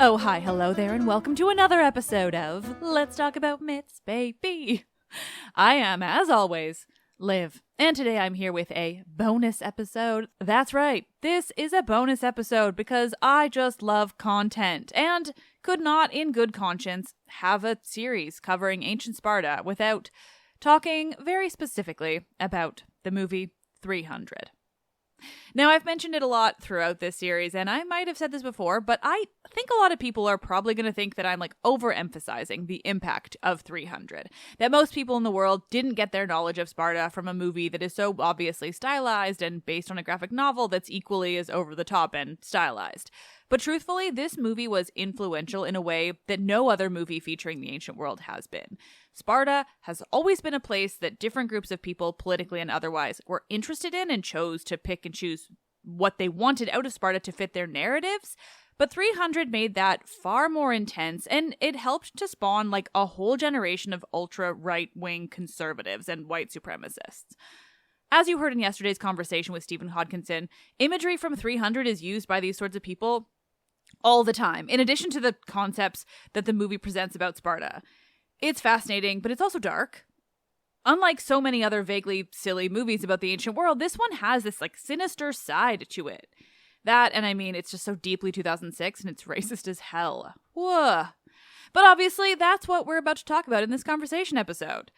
Oh, hi, hello there, and welcome to another episode of Let's Talk About Myths, baby. I am, as always, Liv, and today I'm here with a bonus episode. That's right, this is a bonus episode because I just love content and could not, in good conscience, have a series covering ancient Sparta without talking very specifically about the movie 300. Now, I've mentioned it a lot throughout this series, and I might have said this before, but I think a lot of people are probably going to think that I'm overemphasizing the impact of 300. That most people in the world didn't get their knowledge of Sparta from a movie that is so obviously stylized and based on a graphic novel that's equally as over the top and stylized. But truthfully, this movie was influential in a way that no other movie featuring the ancient world has been. Sparta has always been a place that different groups of people, politically and otherwise, were interested in and chose to pick and choose what they wanted out of Sparta to fit their narratives. But 300 made that far more intense, and it helped to spawn a whole generation of ultra-right-wing conservatives and white supremacists. As you heard in yesterday's conversation with Stephen Hodkinson, imagery from 300 is used by these sorts of people all the time, in addition to the concepts that the movie presents about Sparta. It's fascinating, but it's also dark. Unlike so many other vaguely silly movies about the ancient world, this one has this sinister side to it. That, and I mean, it's just so deeply 2006 and it's racist as hell. Whoa. But obviously, that's what we're about to talk about in this conversation episode.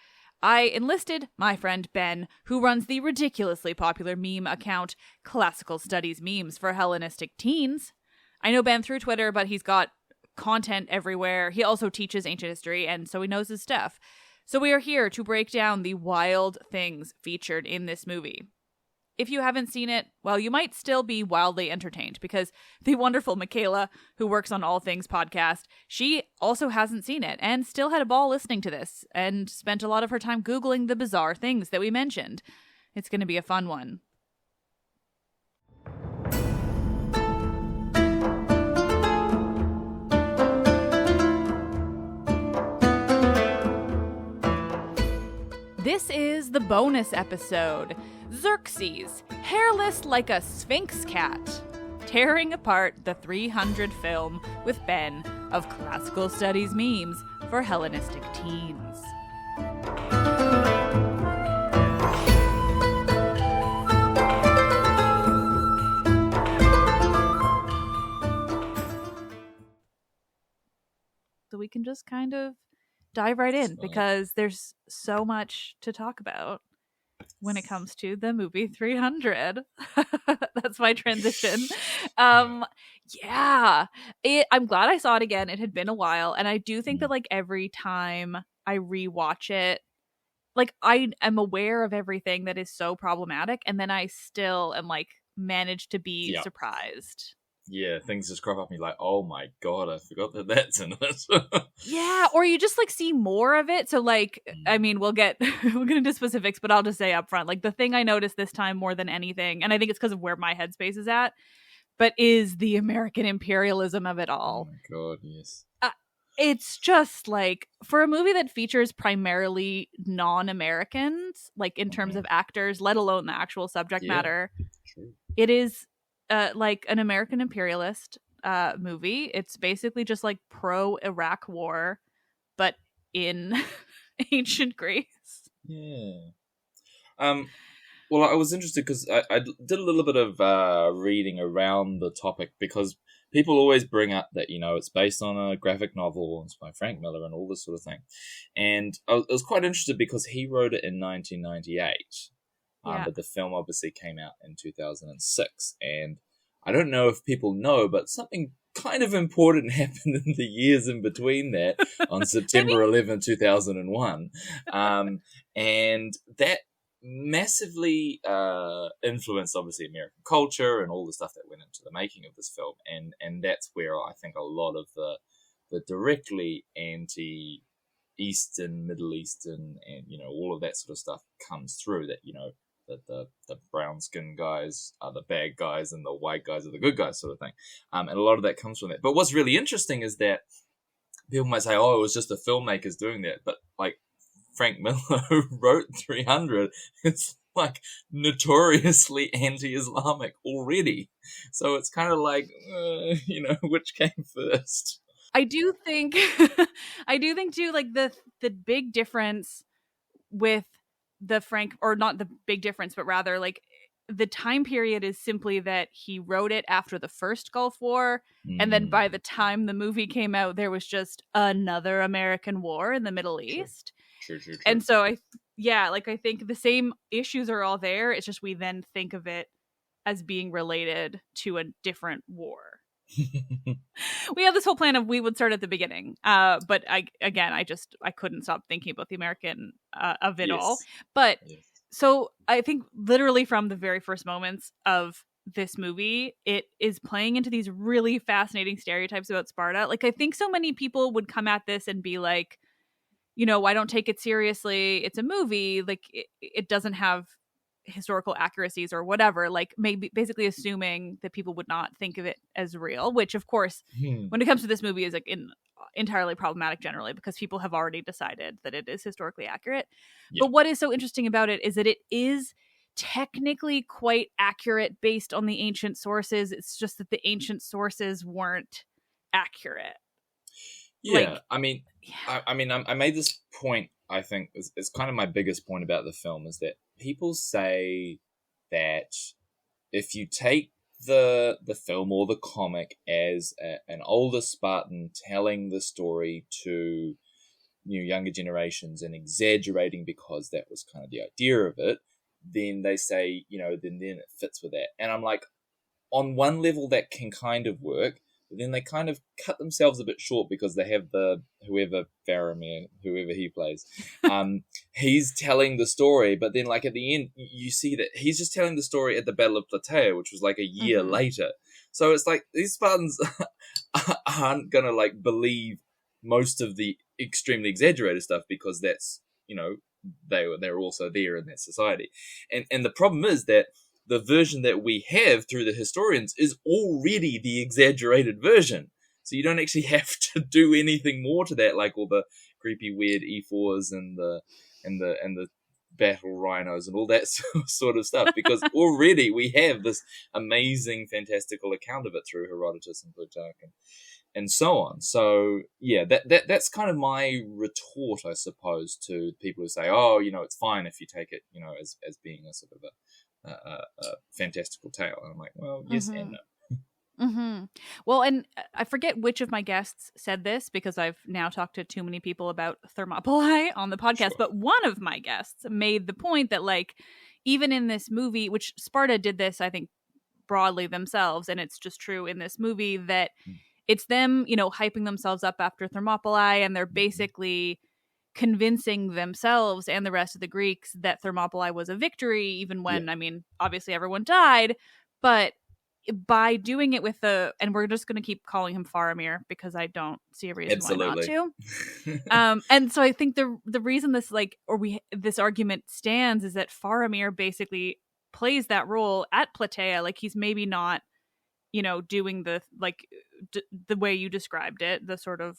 I enlisted my friend Ben, who runs the ridiculously popular meme account Classical Studies Memes for Hellenistic Teens. I know Ben through Twitter, but he's got content everywhere. He also teaches ancient history, and so he knows his stuff. So we are here to break down the wild things featured in this movie. If you haven't seen it, well, you might still be wildly entertained because the wonderful Michaela, who works on All Things podcast, she also hasn't seen it and still had a ball listening to this and spent a lot of her time Googling the bizarre things that we mentioned. It's going to be a fun one. This is the bonus episode, Xerxes, hairless like a Sphinx cat, tearing apart the 300 film with Ben of Classical Studies Memes for Hellenistic Teens. So we can just kind of dive right in because there's so much to talk about when it comes to the movie 300. That's my transition. I'm glad I saw it again. It had been a while, and I do think that every time I rewatch it, I am aware of everything that is so problematic, and then I still am manage to be surprised. Yeah, things just crop up and you're like, oh my god, I forgot that that's in it. Yeah, or you just see more of it. So I mean, we'll get into specifics, but I'll just say up front, the thing I noticed this time more than anything, and I think it's because of where my headspace is at, but is the American imperialism of it all. Oh my god, yes. It's just for a movie that features primarily non-Americans, in terms of actors, let alone the actual subject matter, True. It is an American imperialist movie. It's basically just pro-Iraq war, but in ancient Greece. Yeah. Well, I was interested because I did a little bit of reading around the topic because people always bring up that, it's based on a graphic novel and it's by Frank Miller and all this sort of thing. And I was quite interested because he wrote it in 1998. But the film obviously came out in 2006. And I don't know if people know, but something kind of important happened in the years in between that on September 11, 2001. And that massively influenced, obviously, American culture and all the stuff that went into the making of this film. And that's where I think a lot of the directly anti-Eastern, Middle Eastern, and, all of that sort of stuff comes through that, that the brown skin guys are the bad guys and the white guys are the good guys sort of thing. And a lot of that comes from that. But what's really interesting is that people might say, oh, it was just the filmmakers doing that. But Frank Miller, who wrote 300, it's like notoriously anti-Islamic already. So it's kind of like, which came first? I do think I do think too, like the big difference with the Frank, or not the big difference, but rather like the time period is simply that he wrote it after the first Gulf War, and then by the time the movie came out, there was just another American war in the Middle East. True. And so I think the same issues are all there. It's just we then think of it as being related to a different war. We have this whole plan of we would start at the beginning, but I couldn't stop thinking about the American of it all. But so I think literally from the very first moments of this movie, it is playing into these really fascinating stereotypes about Sparta. Like, I think so many people would come at this and be like, I don't take it seriously. It's a movie. Like, it doesn't have historical accuracies or whatever, like maybe basically assuming that people would not think of it as real, which of course when it comes to this movie is like entirely problematic generally, because people have already decided that it is historically accurate. But what is so interesting about it is that it is technically quite accurate based on the ancient sources. It's just that the ancient sources weren't accurate. I made this point, I think is kind of my biggest point about the film, is that people say that if you take the film or the comic as an older Spartan telling the story to younger generations and exaggerating because that was kind of the idea of it, then they say, then it fits with that. And I'm like, on one level that can kind of work, but then they kind of cut themselves a bit short because they have whoever Faramir, whoever he plays, he's telling the story, but then like at the end you see that he's just telling the story at the Battle of Plataea, which was like a year later. So it's like these Spartans aren't gonna like believe most of the extremely exaggerated stuff because that's they're also there in that society, and the problem is that the version that we have through the historians is already the exaggerated version. So you don't actually have to do anything more to that, like all the creepy weird E4s and the battle rhinos and all that sort of stuff, because already we have this amazing, fantastical account of it through Herodotus and Plutarch and so on. So yeah, that's kind of my retort, I suppose, to people who say, oh, it's fine if you take it, as being a sort of a fantastical tale. And I'm like, well, yes and no. Well, and I forget which of my guests said this because I've now talked to too many people about Thermopylae on the podcast, but one of my guests made the point that, like, even in this movie, which Sparta did this, I think, broadly themselves, and it's just true in this movie, that it's them, hyping themselves up after Thermopylae, and they're basically convincing themselves and the rest of the Greeks that Thermopylae was a victory, even when, obviously everyone died. But by doing it with and we're just going to keep calling him Faramir because I don't see a reason why not to. And so I think the reason this argument stands is that Faramir basically plays that role at Plataea. Like, he's maybe not, doing the the way you described it, the sort of,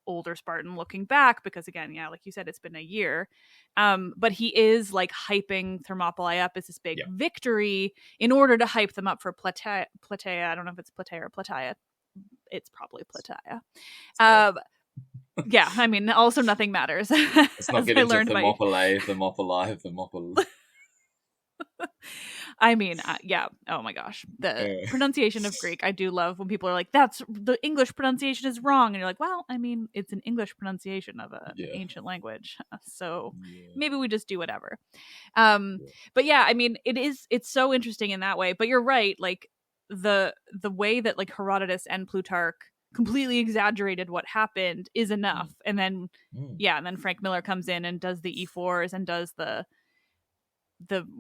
older Spartan looking back, because again, like you said, it's been a year. But he is like hyping Thermopylae up as this big victory in order to hype them up for Plataea. I don't know if it's Plataea or Plataea. It's probably Plataea. Also nothing matters. Let's not get into Thermopylae. Oh my gosh. The pronunciation of Greek, I do love when people are like, that's the English pronunciation is wrong. And you're like, well, it's an English pronunciation of an ancient language. So maybe we just do whatever. But it's so interesting in that way. But you're right. Like the way that like Herodotus and Plutarch completely exaggerated what happened is enough. And then, and then Frank Miller comes in and does the E4s and does the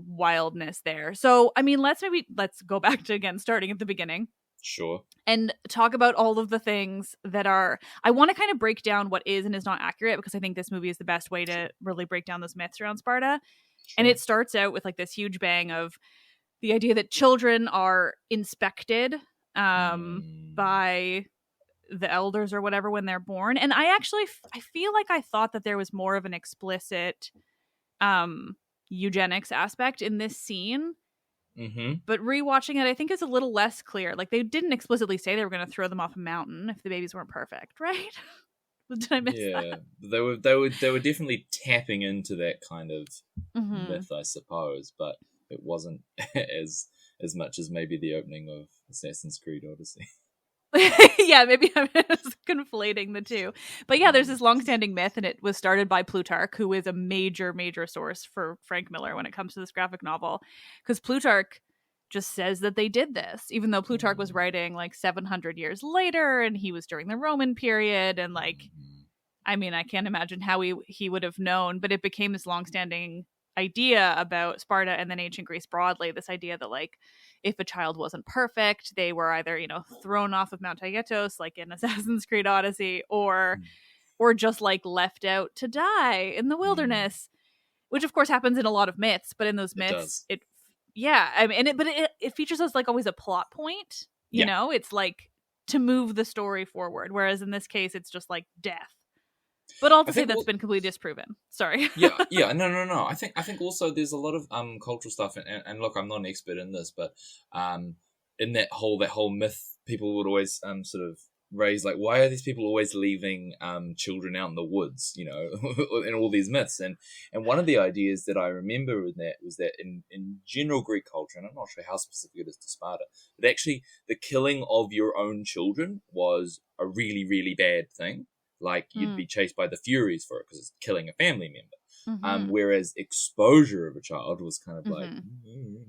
wildness there. So let's go back to, again, starting at the beginning. Sure. And talk about all of the things that are, I want to kind of break down what is and is not accurate, because I think this movie is the best way to really break down those myths around Sparta. Sure. And it starts out with like this huge bang of the idea that children are inspected by the elders or whatever when they're born. And I feel like I thought that there was more of an explicit eugenics aspect in this scene. Mm-hmm. But rewatching it, I think it's a little less clear. Like, they didn't explicitly say they were going to throw them off a mountain if the babies weren't perfect, right? Did I miss that? They were definitely tapping into that kind of Mm-hmm. myth, I suppose, but it wasn't as much as maybe the opening of Assassin's Creed Odyssey. Yeah, maybe I'm just conflating the two. But yeah, there's this longstanding myth, and it was started by Plutarch, who is a major, major source for Frank Miller when it comes to this graphic novel. Because Plutarch just says that they did this, even though Plutarch was writing like 700 years later, and he was during the Roman period. And like, I mean, I can't imagine how he would have known, but it became this longstanding idea about Sparta and then ancient Greece broadly. This idea that like, if a child wasn't perfect, they were either, thrown off of Mount Aetos, like in Assassin's Creed Odyssey, or just like left out to die in the wilderness, which of course happens in a lot of myths. But in those myths, I mean, it features as like always a plot point. You know, it's like to move the story forward. Whereas in this case, it's just like death. But all to say that's been completely disproven. Sorry. No. I think also there's a lot of cultural stuff, and look, I'm not an expert in this, but in that whole myth, people would always sort of raise like, why are these people always leaving children out in the woods, in all these myths, and one of the ideas that I remember in that was that in general Greek culture, and I'm not sure how specific it is to Sparta, but actually the killing of your own children was a really, really bad thing. Like, you'd be chased by the Furies for it because it's killing a family member. Whereas exposure of a child was kind of like,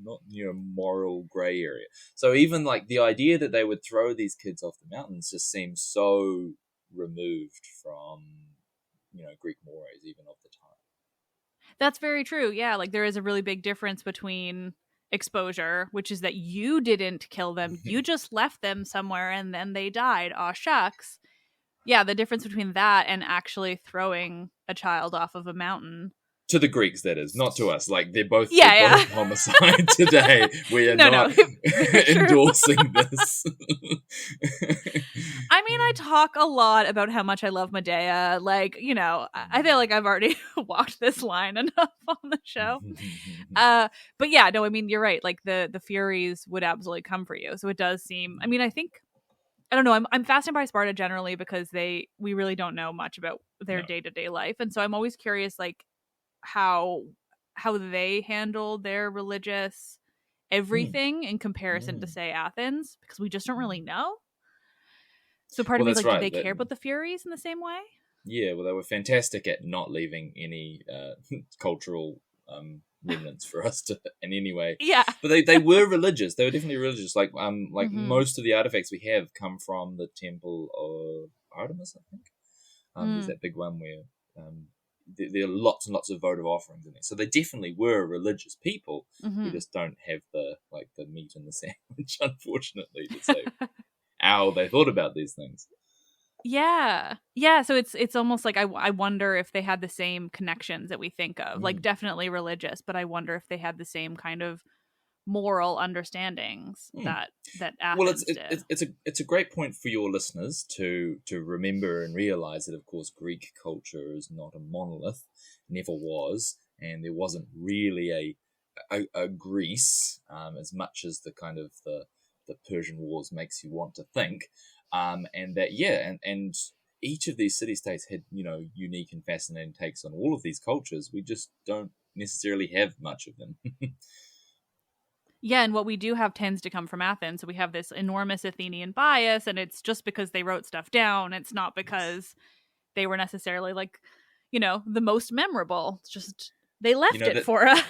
not moral grey area. So even like the idea that they would throw these kids off the mountains just seems so removed from, Greek mores even of the time. That's very true. Yeah, like there is a really big difference between exposure, which is that you didn't kill them. You just left them somewhere and then they died. Aw, shucks. Yeah, the difference between that and actually throwing a child off of a mountain. To the Greeks, that is, not to us. Like, they're both homicide today. We are not endorsing this. I mean, I talk a lot about how much I love Medea. Like, I feel like I've already walked this line enough on the show. But yeah, no, I mean, you're right. Like, the Furies would absolutely come for you. So it does seem, I mean, I don't know. I'm fascinated by Sparta generally because we really don't know much about their day-to-day life. And so I'm always curious, like, how they handle their religious everything in comparison to, say, Athens, because we just don't really know. So part of me is like, do they care about the Furies in the same way? Yeah, well, they were fantastic at not leaving any cultural remnants for us to in any way. Yeah. But they were religious. They were definitely religious. Like most of the artifacts we have come from the temple of Artemis, I think. There's that big one where there are lots and lots of votive offerings in there. So they definitely were religious people. We just don't have the meat in the sandwich, unfortunately, to say how they thought about these things. Yeah. So it's almost like I wonder if they had the same connections that we think of, like definitely religious, but I wonder if they had the same kind of moral understandings that Athens did. It's a great point for your listeners to remember and realize that, of course, Greek culture is not a monolith, never was, and there wasn't really a Greece as much as the kind of the Persian Wars makes you want to think. And that, and each of these city-states had, unique and fascinating takes on all of these cultures. We just don't necessarily have much of them. Yeah, and what we do have tends to come from Athens. So we have this enormous Athenian bias, and it's just because they wrote stuff down. It's not because they were necessarily like, the most memorable. It's just they left it for us.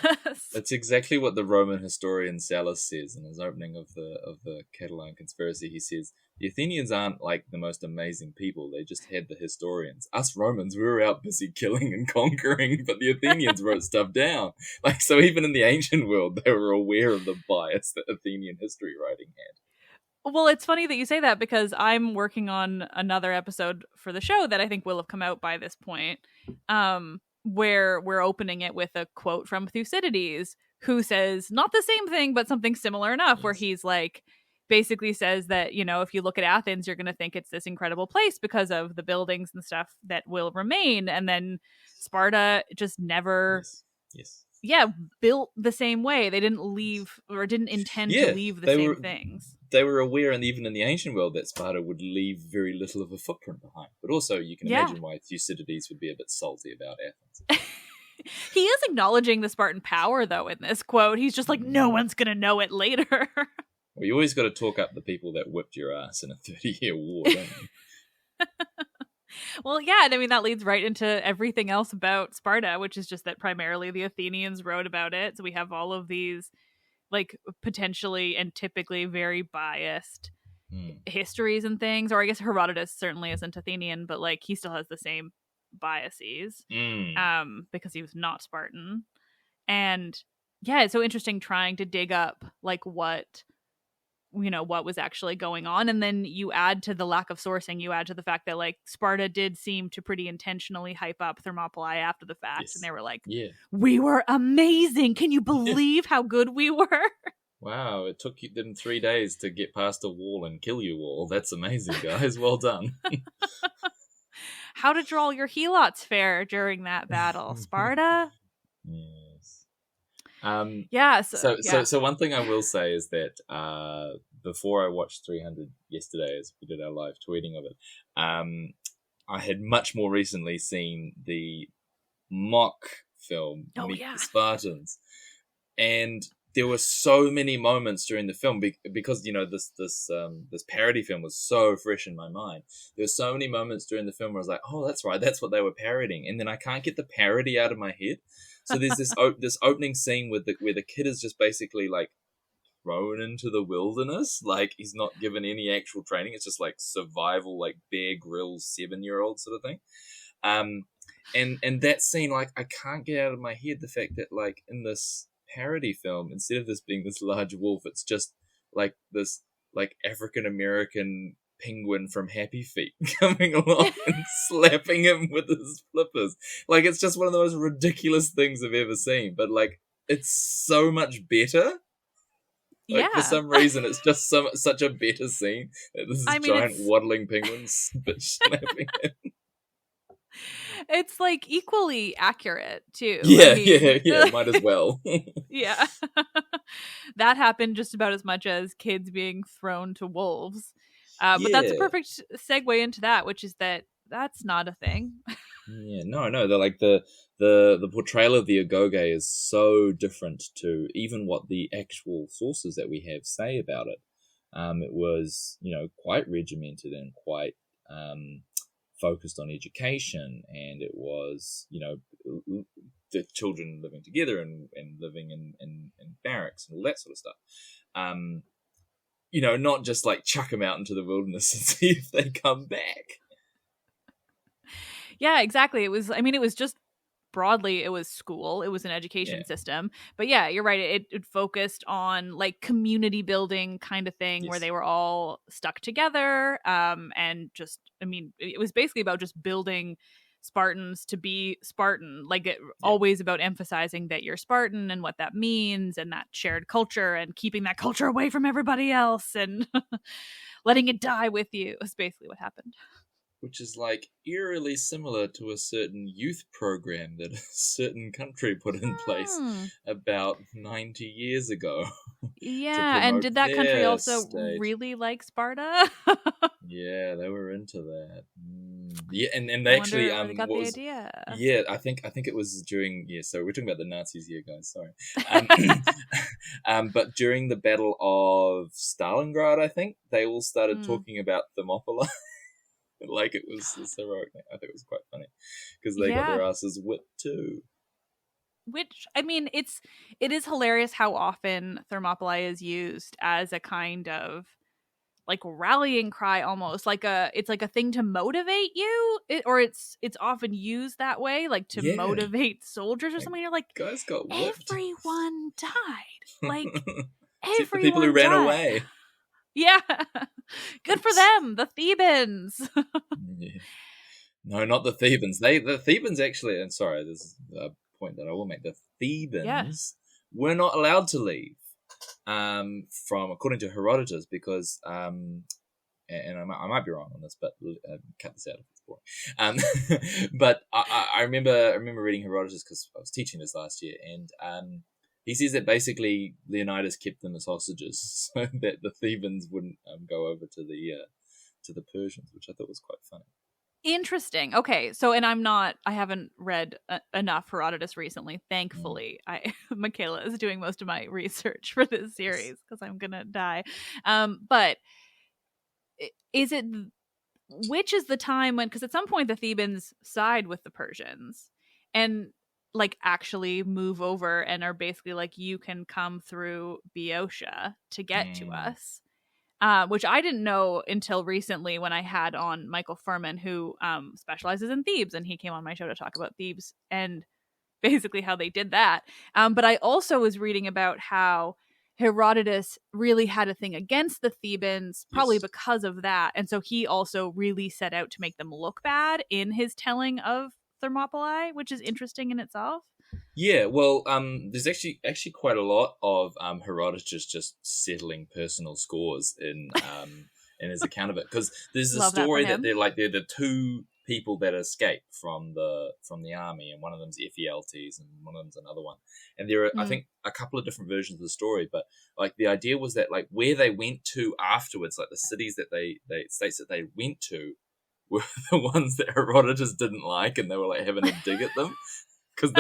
That's exactly what the Roman historian Sallust says in his opening of the Catiline conspiracy. He says, the Athenians aren't like the most amazing people. They just had the historians. Us Romans, we were out busy killing and conquering, but the Athenians wrote stuff down. Like, so even in the ancient world, they were aware of the bias that Athenian history writing had. Well, it's funny that you say that because I'm working on another episode for the show that I think will have come out by this point, where we're opening it with a quote from Thucydides, who says not the same thing, but something similar enough, where he's like, basically says that, if you look at Athens, you're going to think it's this incredible place because of the buildings and stuff that will remain. And then Sparta just never built the same way. They didn't leave or didn't intend to Yeah, leave the they same were things. they were aware, and even in the ancient world, that Sparta would leave very little of a footprint behind. But also, you can Yeah. imagine why Thucydides would be a bit salty about Athens. He is acknowledging the Spartan power, though, in this quote. He's just like, no one's going to know it later. Well, you always got to talk up the people that whipped your ass in a 30-year war, don't you? Well, yeah, and I mean, that leads right into everything else about Sparta, which is just that primarily the Athenians wrote about it. So we have all of these, like, potentially and typically very biased histories and things. Or I guess Herodotus certainly isn't Athenian, but, like, he still has the same biases because he was not Spartan. And yeah, it's so interesting trying to dig up, like, what was actually going on. And then you add to the lack of sourcing, you add to the fact that, like, Sparta did seem to pretty intentionally hype up Thermopylae after the fact. Yes. And they were like, we were amazing. Can you believe how good we were? Wow, it took them 3 days to get past a wall and kill you all. That's amazing, guys. Well done. How did all your helots fare during that battle, Sparta? Yes. So one thing I will say is that before I watched 300 yesterday, as we did our live tweeting of it, I had much more recently seen the mock film Meet the Spartans, and there were so many moments during the film because this parody film was so fresh in my mind. There were so many moments during the film where I was like, oh, that's right, that's what they were parodying, and then I can't get the parody out of my head. So there's this this opening scene where the kid is just basically, like, thrown into the wilderness. Like, he's not given any actual training. It's just like survival, like Bear Grylls 7-year-old sort of thing. And that scene, like, I can't get out of my head the fact that, like, in this parody film, instead of this being this large wolf, it's just like this, like, African American penguin from Happy Feet coming along and slapping him with his flippers. Like, it's just one of the most ridiculous things I've ever seen, but, like, it's so much better. Like, for some reason, it's just such a better scene that this giant waddling penguin bitch slapping him. It's, like, equally accurate too. Yeah, might as well. Yeah. That happened just about as much as kids being thrown to wolves. But that's a perfect segue into that, which is that's not a thing. Yeah, no, they're like the portrayal of the Agoge is so different to even what the actual sources that we have say about it. It was, quite regimented and quite focused on education, and it was, the children living together and living in barracks and all that sort of stuff. Not just like chuck them out into the wilderness and see if they come back. Yeah, exactly. It was just broadly, it was school. It was an education system. But yeah, you're right. It focused on, like, community building kind of thing where they were all stuck together. And just, it was basically about just building Spartans to be Spartan, like, always about emphasizing that you're Spartan and what that means, and that shared culture, and keeping that culture away from everybody else, and letting it die with you is basically what happened. Which is, like, eerily similar to a certain youth program that a certain country put in place about 90 years ago. Yeah, and did that country also really like Sparta? Yeah, they were into that. Yeah, and they actually they got the idea. Yeah, I think it was during so we're talking about the Nazis here, guys. Sorry, but during the Battle of Stalingrad, I think they all started talking about Thermopylae. Like, it was this heroic thing. I think it was quite funny because they got their asses whipped too. Which, it is hilarious how often Thermopylae is used as a kind of, like, rallying cry, almost like it's like a thing to motivate you, or it's often used that way, like to motivate soldiers or something. You're like, guys got whipped. Everyone died. Like, except the people who ran away. Yeah. Good for them, the Thebans. Yeah. No, not the Thebans. The Thebans actually, and sorry, this is a point that I will make. The Thebans were not allowed to leave, according to Herodotus, because, and I might be wrong on this, but cut this out if it's boring. But I remember reading Herodotus because I was teaching this last year, and he says that basically Leonidas kept them as hostages so that the Thebans wouldn't go over to the Persians, which I thought was quite funny. Interesting. Okay, so and I haven't read enough Herodotus recently. Thankfully, Michaela is doing most of my research for this series because I'm gonna die. But which is the time when? Because at some point the Thebans side with the Persians and like actually move over and are basically like, you can come through Boeotia to get to us. Which I didn't know until recently when I had on Michael Furman, who specializes in Thebes, and he came on my show to talk about Thebes and basically how they did that. But I also was reading about how Herodotus really had a thing against the Thebans, probably because of that. And so he also really set out to make them look bad in his telling of Thermopylae, which is interesting in itself. Yeah, well, there's actually quite a lot of Herodotus just settling personal scores in his account of it, because there's a story that they're the two people that escape from the army, and one of them's Ephialtes and one of them's another one, and there are I think a couple of different versions of the story, but like the idea was that like where they went to afterwards, like the cities that states that they went to were the ones that Herodotus didn't like, and they were like having a dig at them. Because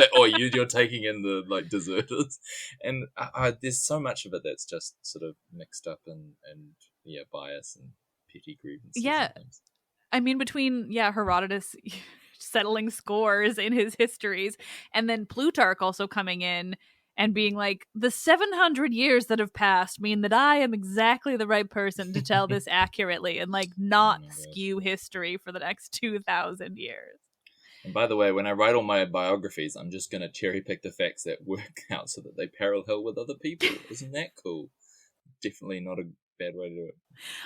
you're taking in the like deserters, and there's so much of it that's just sort of mixed up and bias and petty grievances. Yeah, I mean between Herodotus settling scores in his histories, and then Plutarch also coming in and being like, the 700 years that have passed mean that I am exactly the right person to tell this accurately and like not skew history for the next 2,000 years. And by the way, when I write all my biographies, I'm just going to cherry pick the facts that work out so that they parallel with other people. Isn't that cool? Definitely not a bad way to do it.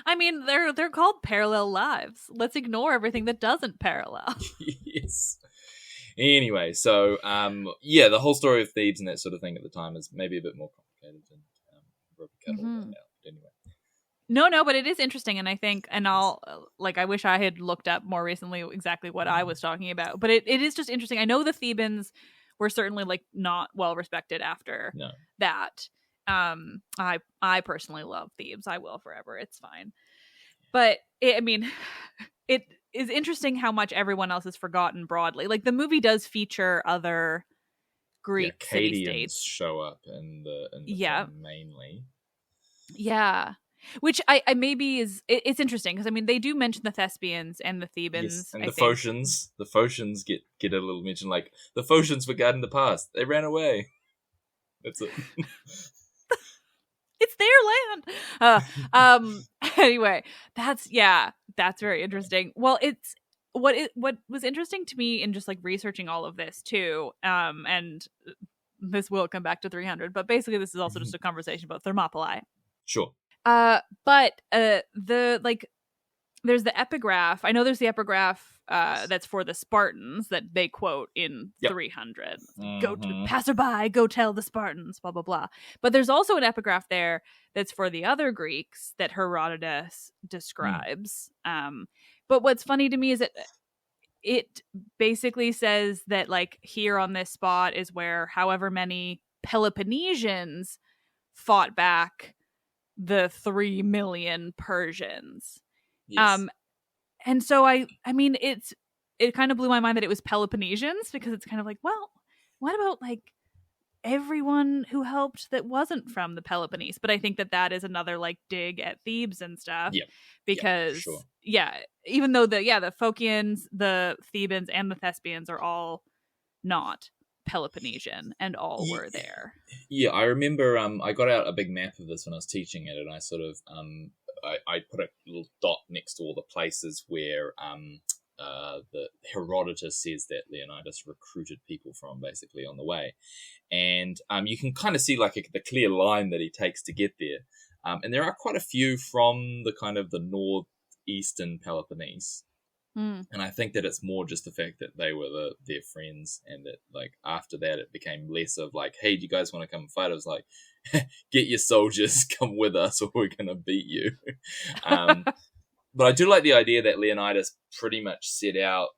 I mean, they're called parallel lives. Let's ignore everything that doesn't parallel. Yes. Anyway, so the whole story of Thebes and that sort of thing at the time is maybe a bit more complicated than Robert cut all that out. But anyway. No, but it is interesting, and I think, and I wish I had looked up more recently exactly what I was talking about, but it is just interesting. I know the Thebans were certainly like not well respected after that. I personally love Thebes. I will forever. It's fine. But it is interesting how much everyone else is forgotten broadly. Like the movie does feature other Greek city-states show up in the film mainly. Yeah. Which I maybe it's interesting because I mean they do mention the Thespians and the Thebans, and the Phocians. The Phocians get a little mention, like the Phocians forgot in the past. They ran away. That's it. It's their land. Anyway, that's very interesting. Well, it's what was interesting to me in just like researching all of this too. And this will come back to 300, but basically this is also just a conversation about Thermopylae. Sure. But there's the epigraph. I know there's the epigraph that's for the Spartans that they quote in 300. Go to passerby, go tell the Spartans, blah blah blah. But there's also an epigraph there that's for the other Greeks that Herodotus describes. But what's funny to me is that it basically says that like here on this spot is where however many Peloponnesians fought back the 3 million Persians. Yes. And so I mean it kind of blew my mind that it was Peloponnesians, because it's kind of like, well, what about like everyone who helped that wasn't from the Peloponnese? But I think that is another like dig at Thebes and stuff. Yeah. Because even though the Phocians, the Thebans, and the Thespians are all not Peloponnesian and all were there. Yeah, I remember I got out a big map of this when I was teaching it, and I sort of I put a little dot next to all the places where the Herodotus says that Leonidas recruited people from, basically on the way, and you can kind of see like the clear line that he takes to get there, and there are quite a few from the kind of the northeastern Peloponnese. And I think that it's more just the fact that they were their friends, and that like after that it became less of like, hey, do you guys want to come fight? It was like, get your soldiers, come with us, or we're gonna beat you. But I do like the idea that Leonidas pretty much set out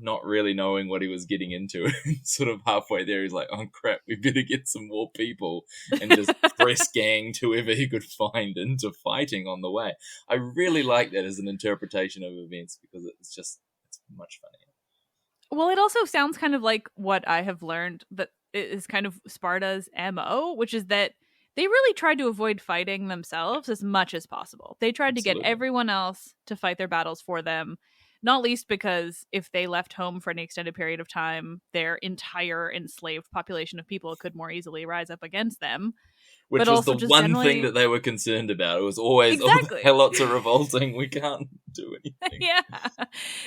not really knowing what he was getting into. Sort of halfway there, he's like, oh crap, we better get some more people and just press ganged whoever he could find into fighting on the way. I really like that as an interpretation of events because it's much funnier. Well, it also sounds kind of like what I have learned that is kind of Sparta's MO, which is that they really tried to avoid fighting themselves as much as possible. They tried to get everyone else to fight their battles for them, not least because if they left home for an extended period of time, their entire enslaved population of people could more easily rise up against them. Which was the one thing that they were concerned about. It was always, exactly. Oh, the helots are revolting. We can't do anything. Yeah.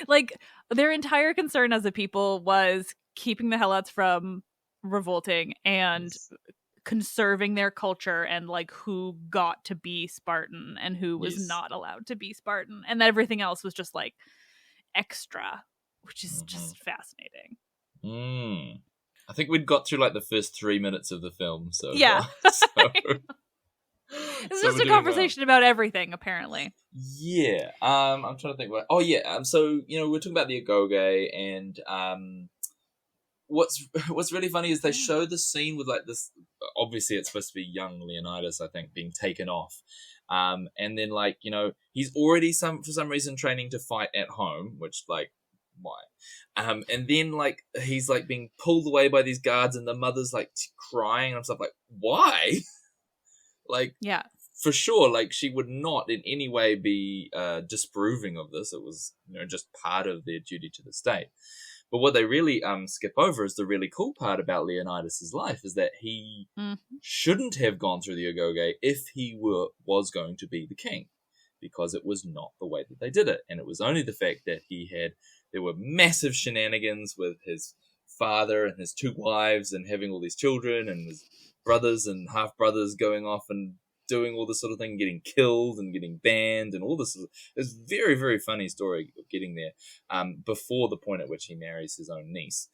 Like, their entire concern as a people was keeping the helots from revolting and conserving their culture and, like, who got to be Spartan and who was not allowed to be Spartan. And everything else was just, like, extra, which is just fascinating. I think we'd got through like the first 3 minutes of the film, so yeah. So, it's just a conversation about everything, apparently. Yeah. I'm trying to think about. Oh yeah. So we're talking about the Agoge, and what's really funny is they show the scene with like this. Obviously, it's supposed to be young Leonidas, I think, being taken off. And then like he's already for some reason training to fight at home, which like why? And then like he's like being pulled away by these guards, and the mother's like crying and stuff. Like why? Like yeah, for sure. Like she would not in any way be disapproving of this. It was just part of their duty to the state. But what they really skip over is the really cool part about Leonidas' life is that he shouldn't have gone through the Agoge if he was going to be the king, because it was not the way that they did it. And it was only the fact that there were massive shenanigans with his father and his 2 wives and having all these children and his brothers and half-brothers going off and doing all this sort of thing, getting killed and getting banned and all this. It's a very, very funny story of getting there before the point at which he marries his own niece.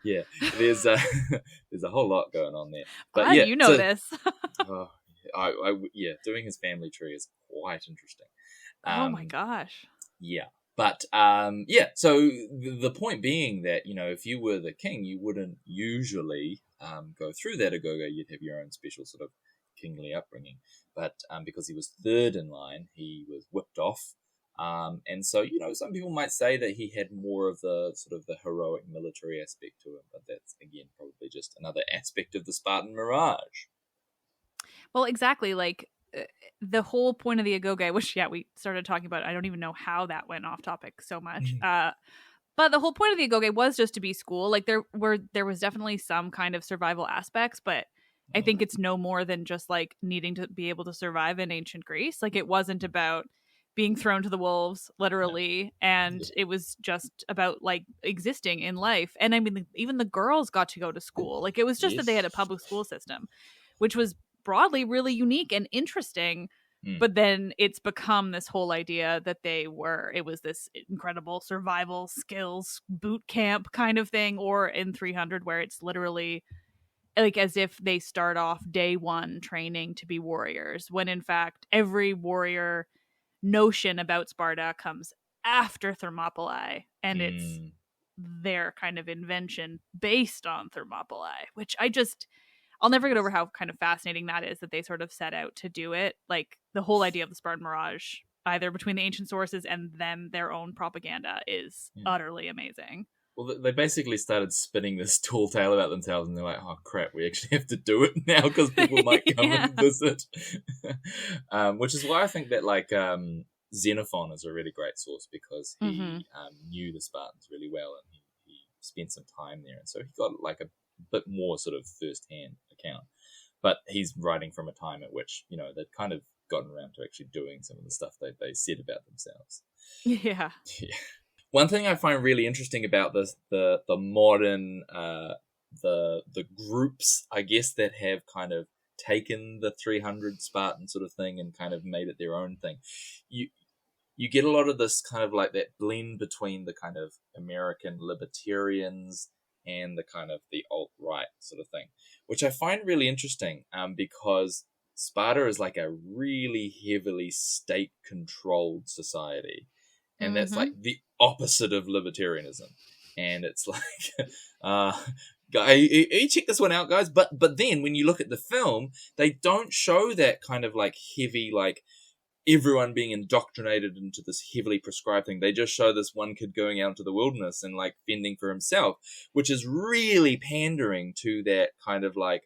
Yeah, there's a whole lot going on there. But glad you know this. Doing his family tree is quite interesting. Oh my gosh. Yeah. But, so the point being that, if you were the king, you wouldn't usually go through that Agoge. You'd have your own special sort of kingly upbringing. But because he was third in line, he was whipped off. And so, some people might say that he had more of the sort of the heroic military aspect to him. But that's, again, probably just another aspect of the Spartan mirage. Well, exactly. Like, the whole point of the Agoge, which we started talking about, I don't even know how that went off topic so much. But the whole point of the Agoge was just to be school. Like there was definitely some kind of survival aspects, but I think it's no more than just like needing to be able to survive in ancient Greece. Like it wasn't about being thrown to the wolves, literally, and it was just about like existing in life. And I mean, even the girls got to go to school. Like it was just that they had a public school system, which was broadly really unique and interesting. But then it's become this whole idea that it was this incredible survival skills boot camp kind of thing, or in 300 where it's literally like as if they start off day one training to be warriors, when in fact every warrior notion about Sparta comes after Thermopylae, and it's their kind of invention based on Thermopylae, which I'll never get over how kind of fascinating that is, that they sort of set out to do it. Like the whole idea of the Spartan Mirage, either between the ancient sources and then their own propaganda, is utterly amazing. Well, they basically started spinning this tall tale about themselves, and they're like, oh crap, we actually have to do it now because people might come and visit. Which is why I think that like Xenophon is a really great source, because he knew the Spartans really well, and he spent some time there, and so he got like a bit more sort of first-hand account. But he's writing from a time at which they'd kind of gotten around to actually doing some of the stuff they said about themselves. Yeah. One thing I find really interesting about this, the modern the groups, I guess, that have kind of taken the 300 Spartan sort of thing and kind of made it their own thing. You get a lot of this kind of like that blend between the kind of American libertarians and the kind of the alt-right sort of thing, which I find really interesting, because Sparta is like a really heavily state-controlled society, and that's like the opposite of libertarianism. And it's like, you check this one out, guys. But then when you look at the film, they don't show that kind of like heavy, like everyone being indoctrinated into this heavily prescribed thing. They just show this one kid going out into the wilderness and like fending for himself, which is really pandering to that kind of like,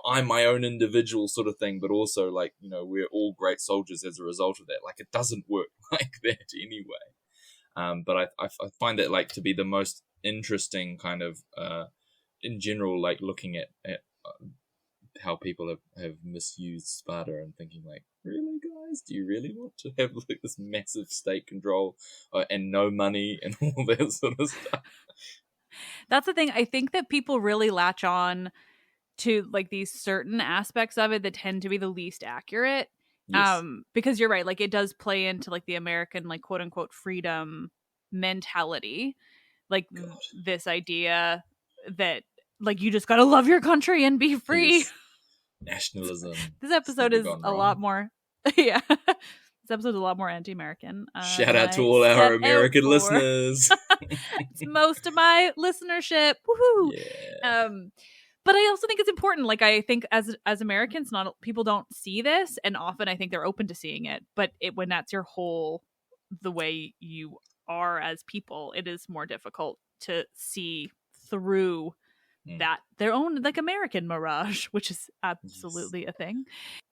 I'm my own individual sort of thing, but also like, we're all great soldiers as a result of that. Like, it doesn't work like that anyway. But I find that like to be the most interesting kind of, in general, like looking at how people have misused Sparta and thinking like, really, guys, do you really want to have like this massive state control and no money and all that sort of stuff? That's the thing. I think that people really latch on to like these certain aspects of it that tend to be the least accurate. Yes. Because you're right, like it does play into like the American like quote unquote freedom mentality, like this idea that like you just gotta love your country and be free. Yes. Nationalism. This episode is a lot more yeah. This episode is a lot more anti-American. Shout out to all our American listeners. It's most of my listenership. Woohoo! Yeah. But I also think it's important. Like, I think as Americans, not people don't see this, and often I think they're open to seeing it. But when that's your the way you are as people, it is more difficult to see through that their own like American mirage, which is absolutely a thing.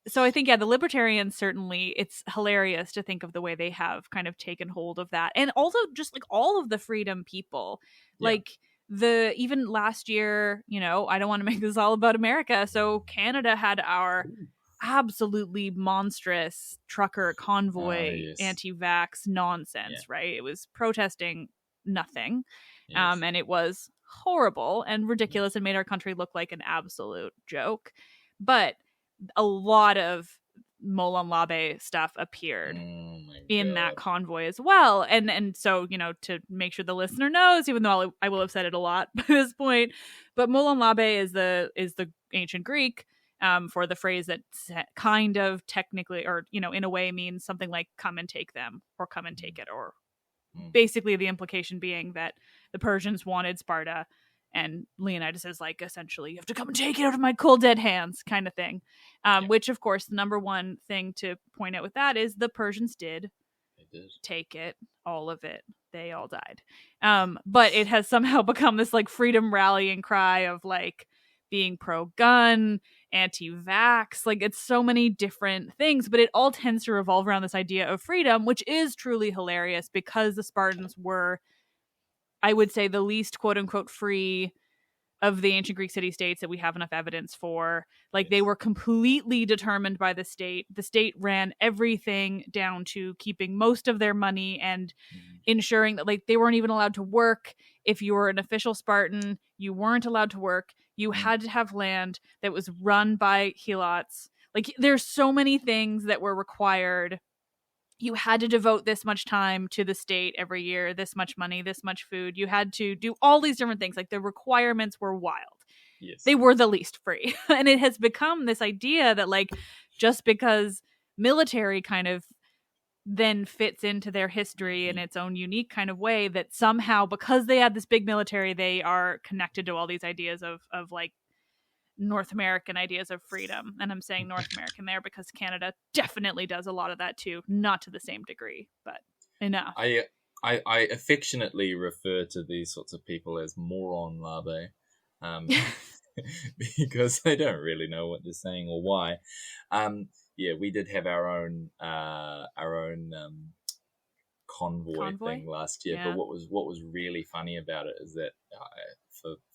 So I think the libertarians, certainly it's hilarious to think of the way they have kind of taken hold of that, and also just like all of the freedom people, like. Even last year, I don't want to make this all about America. So Canada had our absolutely monstrous trucker convoy anti-vax nonsense, right? It was protesting nothing. And it was horrible and ridiculous and made our country look like an absolute joke. But a lot of Molon Labe stuff appeared in that convoy as well. And so, to make sure the listener knows, even though I will have said it a lot by this point, but Molon Labe is the ancient Greek for the phrase that kind of technically, or, in a way means something like come and take them or come and take it, or basically the implication being that the Persians wanted Sparta. And Leonidas is like, essentially, you have to come and take it out of my cold dead hands kind of thing. Which, of course, the number one thing to point out with that is the Persians did take it, all of it. They all died. But it has somehow become this like freedom rallying cry of like being pro-gun, anti-vax. Like it's so many different things, but it all tends to revolve around this idea of freedom, which is truly hilarious because the Spartans were, I would say, the least quote unquote free of the ancient Greek city-states that we have enough evidence for. Like they were completely determined by the state. The state ran everything down to keeping most of their money and ensuring that like they weren't even allowed to work. If you were an official Spartan, you weren't allowed to work. You had to have land that was run by helots. Like there's so many things that were required. You had to devote this much time to the state every year, this much money, this much food. You had to do all these different things. Like the requirements were wild. Yes. They were the least free. And it has become this idea that like, just because military kind of then fits into their history in its own unique kind of way, that somehow because they had this big military, they are connected to all these ideas of like North American ideas of freedom. And I'm saying North American there because Canada definitely does a lot of that too, not to the same degree, but enough. I affectionately refer to these sorts of people as moron larvae, because they don't really know what they're saying or why. We did have our own convoy thing last year, but what was really funny about it is that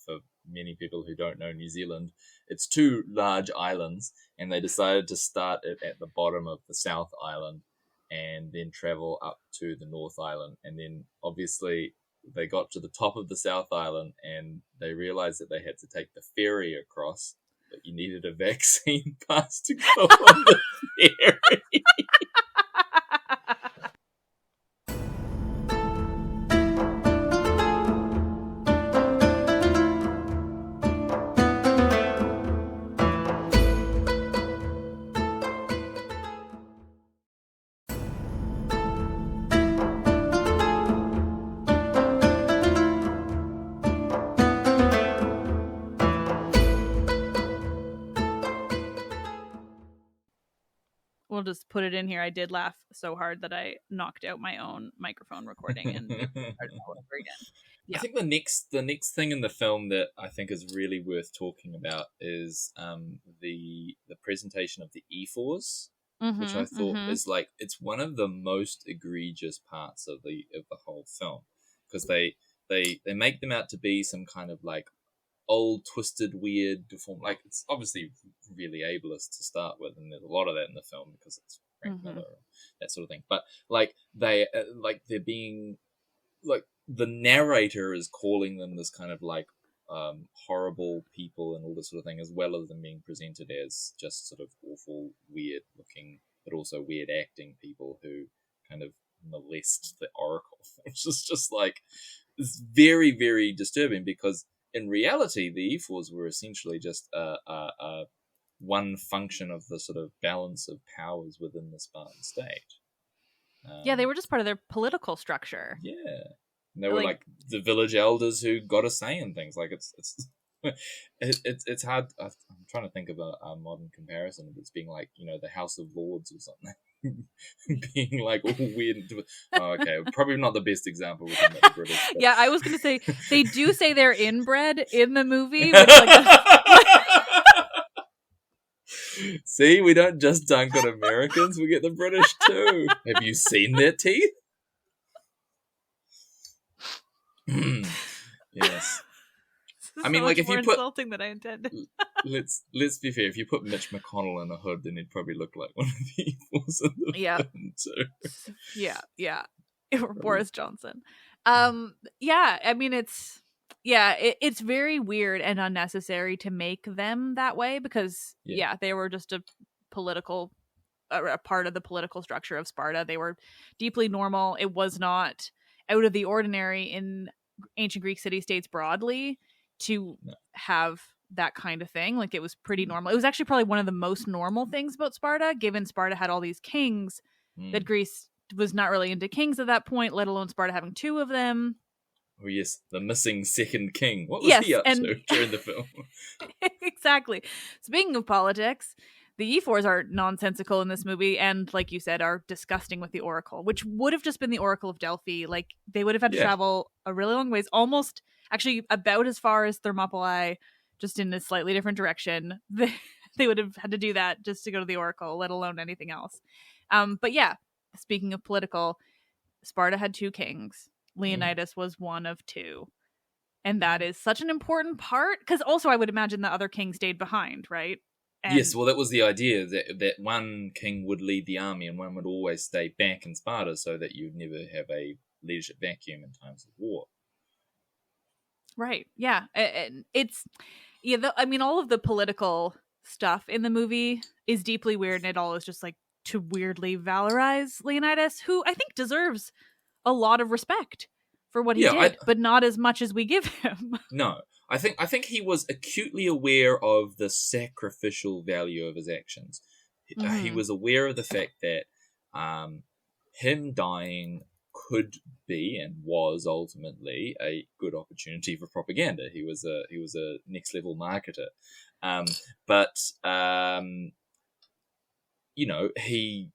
for many people who don't know New Zealand, it's two large islands, and they decided to start it at the bottom of the South Island and then travel up to the North Island. And then obviously they got to the top of the South Island and they realized that they had to take the ferry across, but you needed a vaccine pass to go on the ferry. we'll just put it in here. I did laugh so hard that I knocked out my own microphone recording and it started all over again. I think the next thing in the film that I think is really worth talking about is the presentation of the E4s, which I thought is like, it's one of the most egregious parts of the whole film, because they make them out to be some kind of like old, twisted, weird, deformed. Like, it's obviously really ableist to start with, and there's a lot of that in the film because it's Frank Miller and that sort of thing. But like they're being like, the narrator is calling them this kind of like horrible people and all this sort of thing, as well as them being presented as just sort of awful, weird looking, but also weird acting people who kind of molest the Oracle, which is just like, it's very, very disturbing, because in reality the E4s were essentially just one function of the sort of balance of powers within the Spartan state. They were just part of their political structure. Yeah. And they were like the village elders who got a say in things. Like, it's hard. I'm trying to think of a modern comparison. It's being like, the House of Lords or something, being like all weird. Oh, okay, probably not the best example within the British. But... Yeah, I was going to say they do say they're inbred in the movie. Which, like, see, we don't just dunk on Americans; we get the British too. Have you seen their teeth? Yes. I mean, like, if you put insulting than I intended. let's be fair. If you put Mitch McConnell in a hood, then he'd probably look like one of the evils in the film too. Yeah. Or Boris Johnson. I mean, it's very weird and unnecessary to make them that way, because they were just a part of the political structure of Sparta. They were deeply normal. It was not out of the ordinary in ancient Greek city-states broadly to have that kind of thing. Like, it was pretty normal. It was actually probably one of the most normal things about Sparta, given Sparta had all these kings that Greece was not really into kings at that point, let alone Sparta having two of them. Oh yes, the missing second king. What was he up to during the film? Exactly. Speaking of politics, the E4s are nonsensical in this movie, and like you said, are disgusting with the Oracle, which would have just been the Oracle of Delphi. Like, they would have had to travel a really long ways, almost actually about as far as Thermopylae, just in a slightly different direction. They would have had to do that just to go to the Oracle, let alone anything else. But yeah, speaking of political, Sparta had two kings. Leonidas was one of two. And that is such an important part, because also I would imagine the other king stayed behind, right? Yes, well, that was the idea, that one king would lead the army and one would always stay back in Sparta, so that you'd never have a leadership vacuum in times of war. Right, yeah. It's, I mean, all of the political stuff in the movie is deeply weird, and it all is just like to weirdly valorize Leonidas, who I think deserves a lot of respect for what he did, but not as much as we give him. No. I think he was acutely aware of the sacrificial value of his actions. He was aware of the fact that him dying could be and was ultimately a good opportunity for propaganda. He was a next level marketer, but he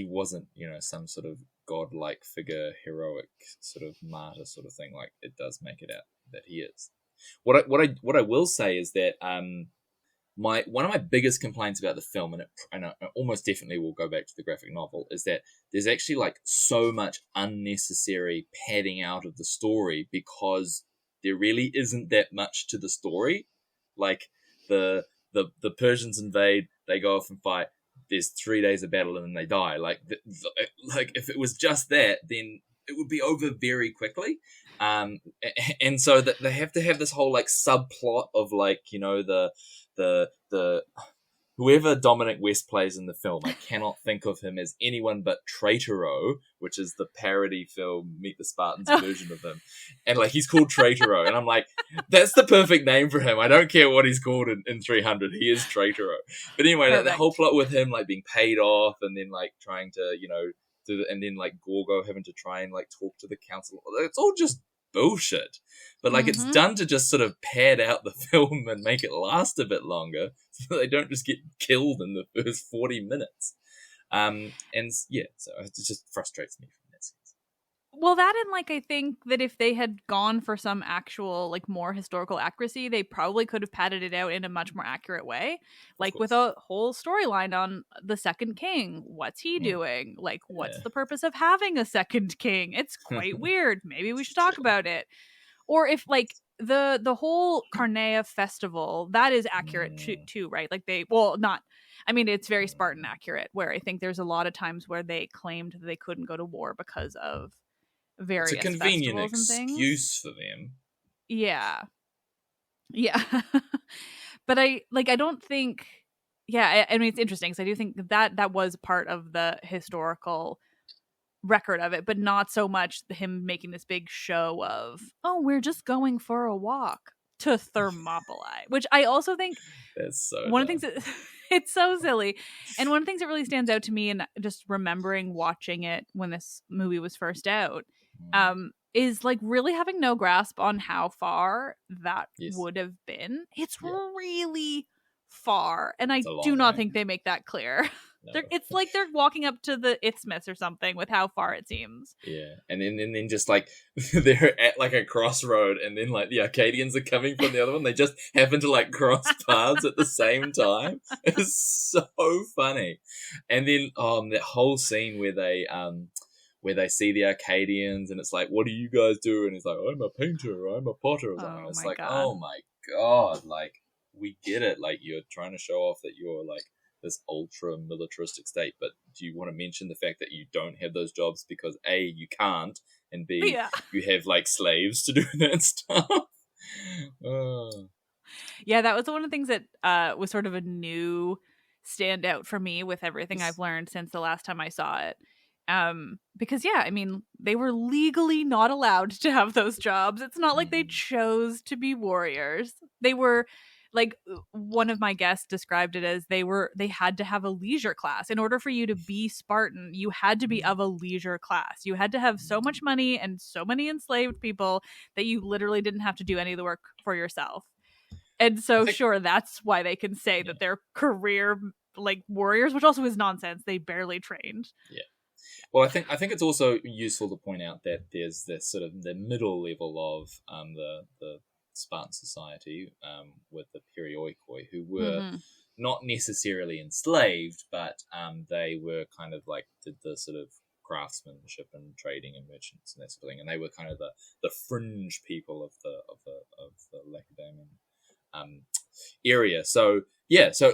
wasn't some sort of godlike figure, heroic sort of martyr sort of thing. Like, it does make it out that he is. What I will say is that one of my biggest complaints about the film, and I almost definitely will go back to the graphic novel, is that there's actually like so much unnecessary padding out of the story, because there really isn't that much to the story. Like, the Persians invade, they go off and fight. There's 3 days of battle and then they die. Like if it was just that, then it would be over very quickly. And so that they have to have this whole like subplot of like, the whoever Dominic West plays in the film, I cannot think of him as anyone but Traitoro, which is the parody film Meet the Spartans version of him. And like, he's called Traitoro, and I'm like, that's the perfect name for him. I don't care what he's called in 300. He is Traitoro. But anyway, the whole plot with him like being paid off, and then like trying to, and then like Gorgo having to try and like talk to the council. It's all just bullshit. But like it's done to just sort of pad out the film and make it last a bit longer, so they don't just get killed in the first 40 minutes. So it just frustrates me from that sense. Well, that and like I think that if they had gone for some actual like more historical accuracy, they probably could have padded it out in a much more accurate way. Like with a whole storyline on the second king. What's he doing? Like what's the purpose of having a second king? It's quite weird. Maybe we should talk about it. Or if like the whole Carnea festival, that is accurate too, right? Like it's very Spartan accurate, where I think there's a lot of times where they claimed that they couldn't go to war because of various it's a convenient festivals and excuse for them. Yeah. But I don't think, I mean, it's interesting because I do think that was part of the historical record of it, but not so much him making this big show of, oh, we're just going for a walk to Thermopylae, which I also think that's so one of the things that it's so silly. And one of the things that really stands out to me, and just remembering watching it when this movie was first out, is like really having no grasp on how far that would have been. It's really far, and I do not think they make that clear. No. It's like they're walking up to the isthmus or something with how far it seems. Yeah, and then just like they're at like a crossroad, and then like the Arcadians are coming from the other one. They just happen to like cross paths at the same time. It's so funny. And then that whole scene where they see the Arcadians, and it's like, "What do you guys do?" And he's like, "I'm a painter. I'm a potter." And it's like, God. Oh my God! Like we get it. Like you're trying to show off that you're like this ultra militaristic state, but do you want to mention the fact that you don't have those jobs because A, you can't, and B, you have like slaves to do that stuff? Yeah, that was one of the things that was sort of a new standout for me with everything I've learned since the last time I saw it. Because I mean, they were legally not allowed to have those jobs. It's not like they chose to be warriors. They were, like, one of my guests described it as they had to have a leisure class. In order for you to be Spartan, you had to be of a leisure class. You had to have so much money and so many enslaved people that you literally didn't have to do any of the work for yourself. And so sure, that's why they can say that they're career like warriors, which also is nonsense. They barely trained. Yeah. Well, I think it's also useful to point out that there's this sort of the middle level of the Spartan society with the Perioikoi, who were not necessarily enslaved, but they were kind of like did the sort of craftsmanship and trading and merchants and that sort of thing, and they were kind of the fringe people of the Lacedaemonian area. So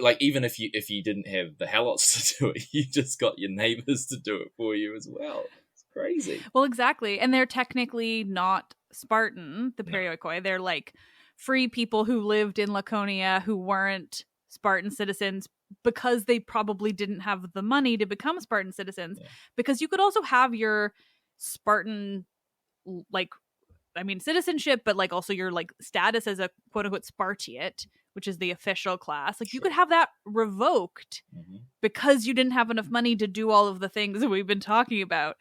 like even if you didn't have the Helots to do it, you just got your neighbors to do it for you as well. It's crazy. Well, exactly. And they're technically not Spartan, the Perioikoi. No. They're like free people who lived in Laconia who weren't Spartan citizens because they probably didn't have the money to become Spartan citizens. Yeah. Because you could also have your Spartan, like, I mean, citizenship, but like also your like status as a quote unquote Spartiate, which is the official class. Like you could have that revoked because you didn't have enough money to do all of the things that we've been talking about.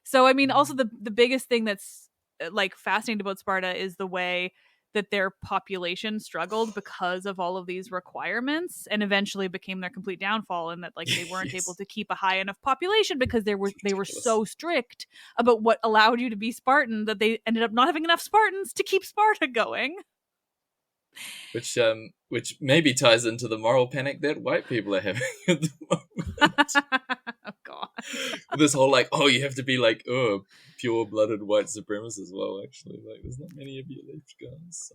So, I mean, also the biggest thing that's like fascinating about Sparta is the way that their population struggled because of all of these requirements and eventually became their complete downfall, and that like they weren't able to keep a high enough population because they were so strict about what allowed you to be Spartan that they ended up not having enough Spartans to keep Sparta going. Which maybe ties into the moral panic that white people are having at the moment. Oh God. This whole like, oh, you have to be like, pure-blooded white supremacists. Well, actually, like, there's not many of you left, guys.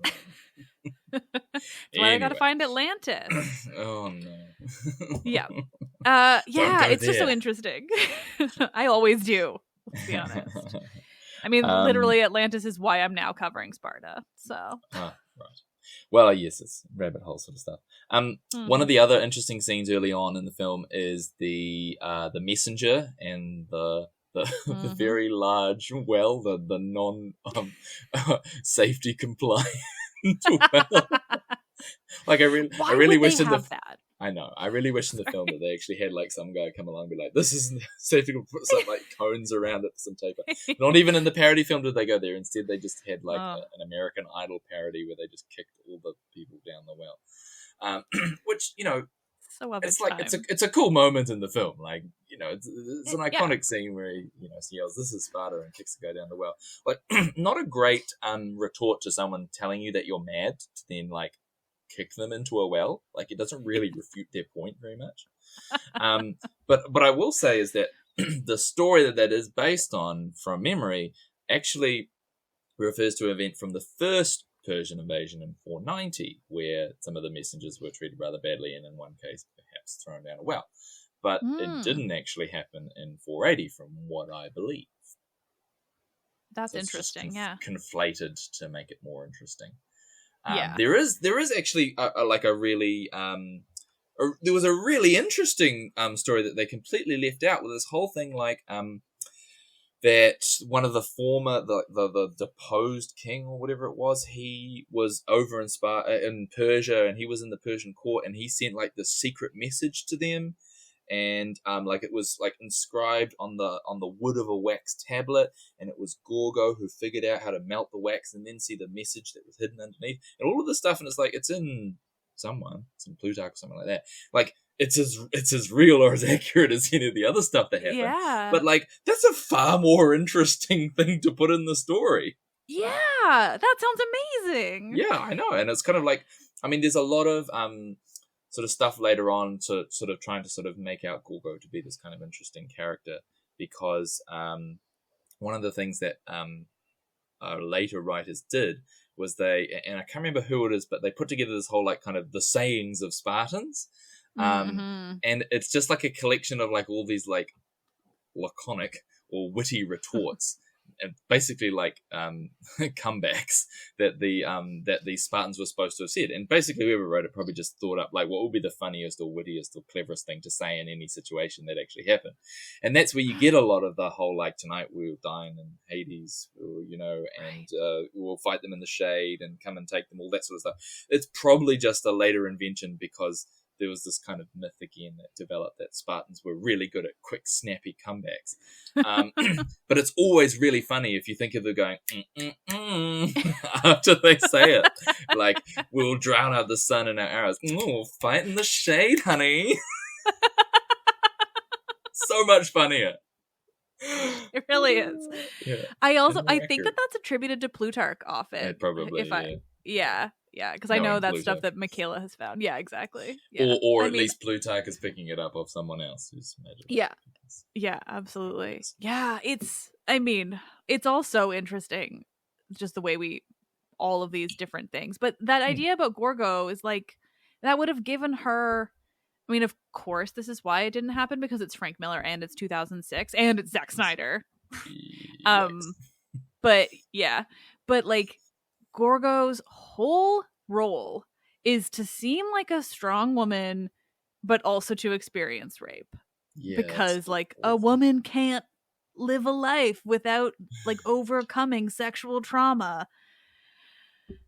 So. That's why I gotta find Atlantis. Oh no. Yeah. It's just so interesting. I always do. Let's be honest. I mean, literally, Atlantis is why I'm now covering Sparta. So. Right. Well, yes, it's rabbit hole sort of stuff. One of the other interesting scenes early on in the film is the messenger and the very large well, the non safety compliant well. Like I really wish that. I know. I really wish in the film that they actually had like some guy come along and be like, "This isn't." So if people put some like cones around it for some taper. Not even in the parody film did they go there. Instead, they just had like an American Idol parody where they just kicked all the people down the well. Which so of it's its like time. it's a cool moment in the film. Like it's an iconic scene where he yells, "This is Sparta," and kicks the guy down the well. Like not a great retort to someone telling you that you're mad to then like kick them into a well. Like it doesn't really refute their point very much. But I will say is that the story that is based on, from memory, actually refers to an event from the first Persian invasion in 490, where some of the messengers were treated rather badly, and in one case perhaps thrown down a well. But it didn't actually happen in 480, from what I believe. That's interesting. Conflated to make it more interesting. Yeah. There is actually there was a really interesting story that they completely left out, with this whole thing like that one of the former the deposed king or whatever it was, he was over in Persia, and he was in the Persian court, and he sent like the secret message to them. And like it was like inscribed on the wood of a wax tablet, and it was Gorgo who figured out how to melt the wax and then see the message that was hidden underneath, and all of this stuff. And it's like it's in Plutarch or something like that. Like it's as real or as accurate as any of the other stuff that happened. Yeah. But like that's a far more interesting thing to put in the story. Yeah, that sounds amazing. Yeah, I know, and it's kind of like, I mean, there's a lot of sort of stuff later on to sort of trying to sort of make out Gorgo to be this kind of interesting character, because one of the things that later writers did was and I can't remember who it is, but they put together this whole like kind of the sayings of Spartans, and it's just like a collection of like all these like laconic or witty retorts. And basically like comebacks that the Spartans were supposed to have said. And basically whoever wrote it probably just thought up like what would be the funniest or wittiest or cleverest thing to say in any situation that actually happened. And that's where you get a lot of the whole like, tonight we'll dine in Hades, or, and we'll fight them in the shade and come and take them, all that sort of stuff. It's probably just a later invention because there was this kind of myth again that developed that Spartans were really good at quick, snappy comebacks. But it's always really funny if you think of them going, after they say it. Like, we'll drown out the sun in our arrows. We'll fight in the shade, honey. So much funnier. It really is. Yeah. I think that's attributed to Plutarch often. It probably, Yeah, because I know that's stuff that Michaela has found. Yeah, exactly. Yeah. Or at least Plutarch is picking it up off someone else who's made it. Yeah, absolutely. Yeah, it's all so interesting, just the way all of these different things. But that idea about Gorgo is like, that would have given her, I mean, of course, this is why it didn't happen, because it's Frank Miller and it's 2006 and it's Zack Snyder. But like, Gorgo's whole role is to seem like a strong woman, but also to experience rape. Yeah, because like a woman can't live a life without like overcoming sexual trauma.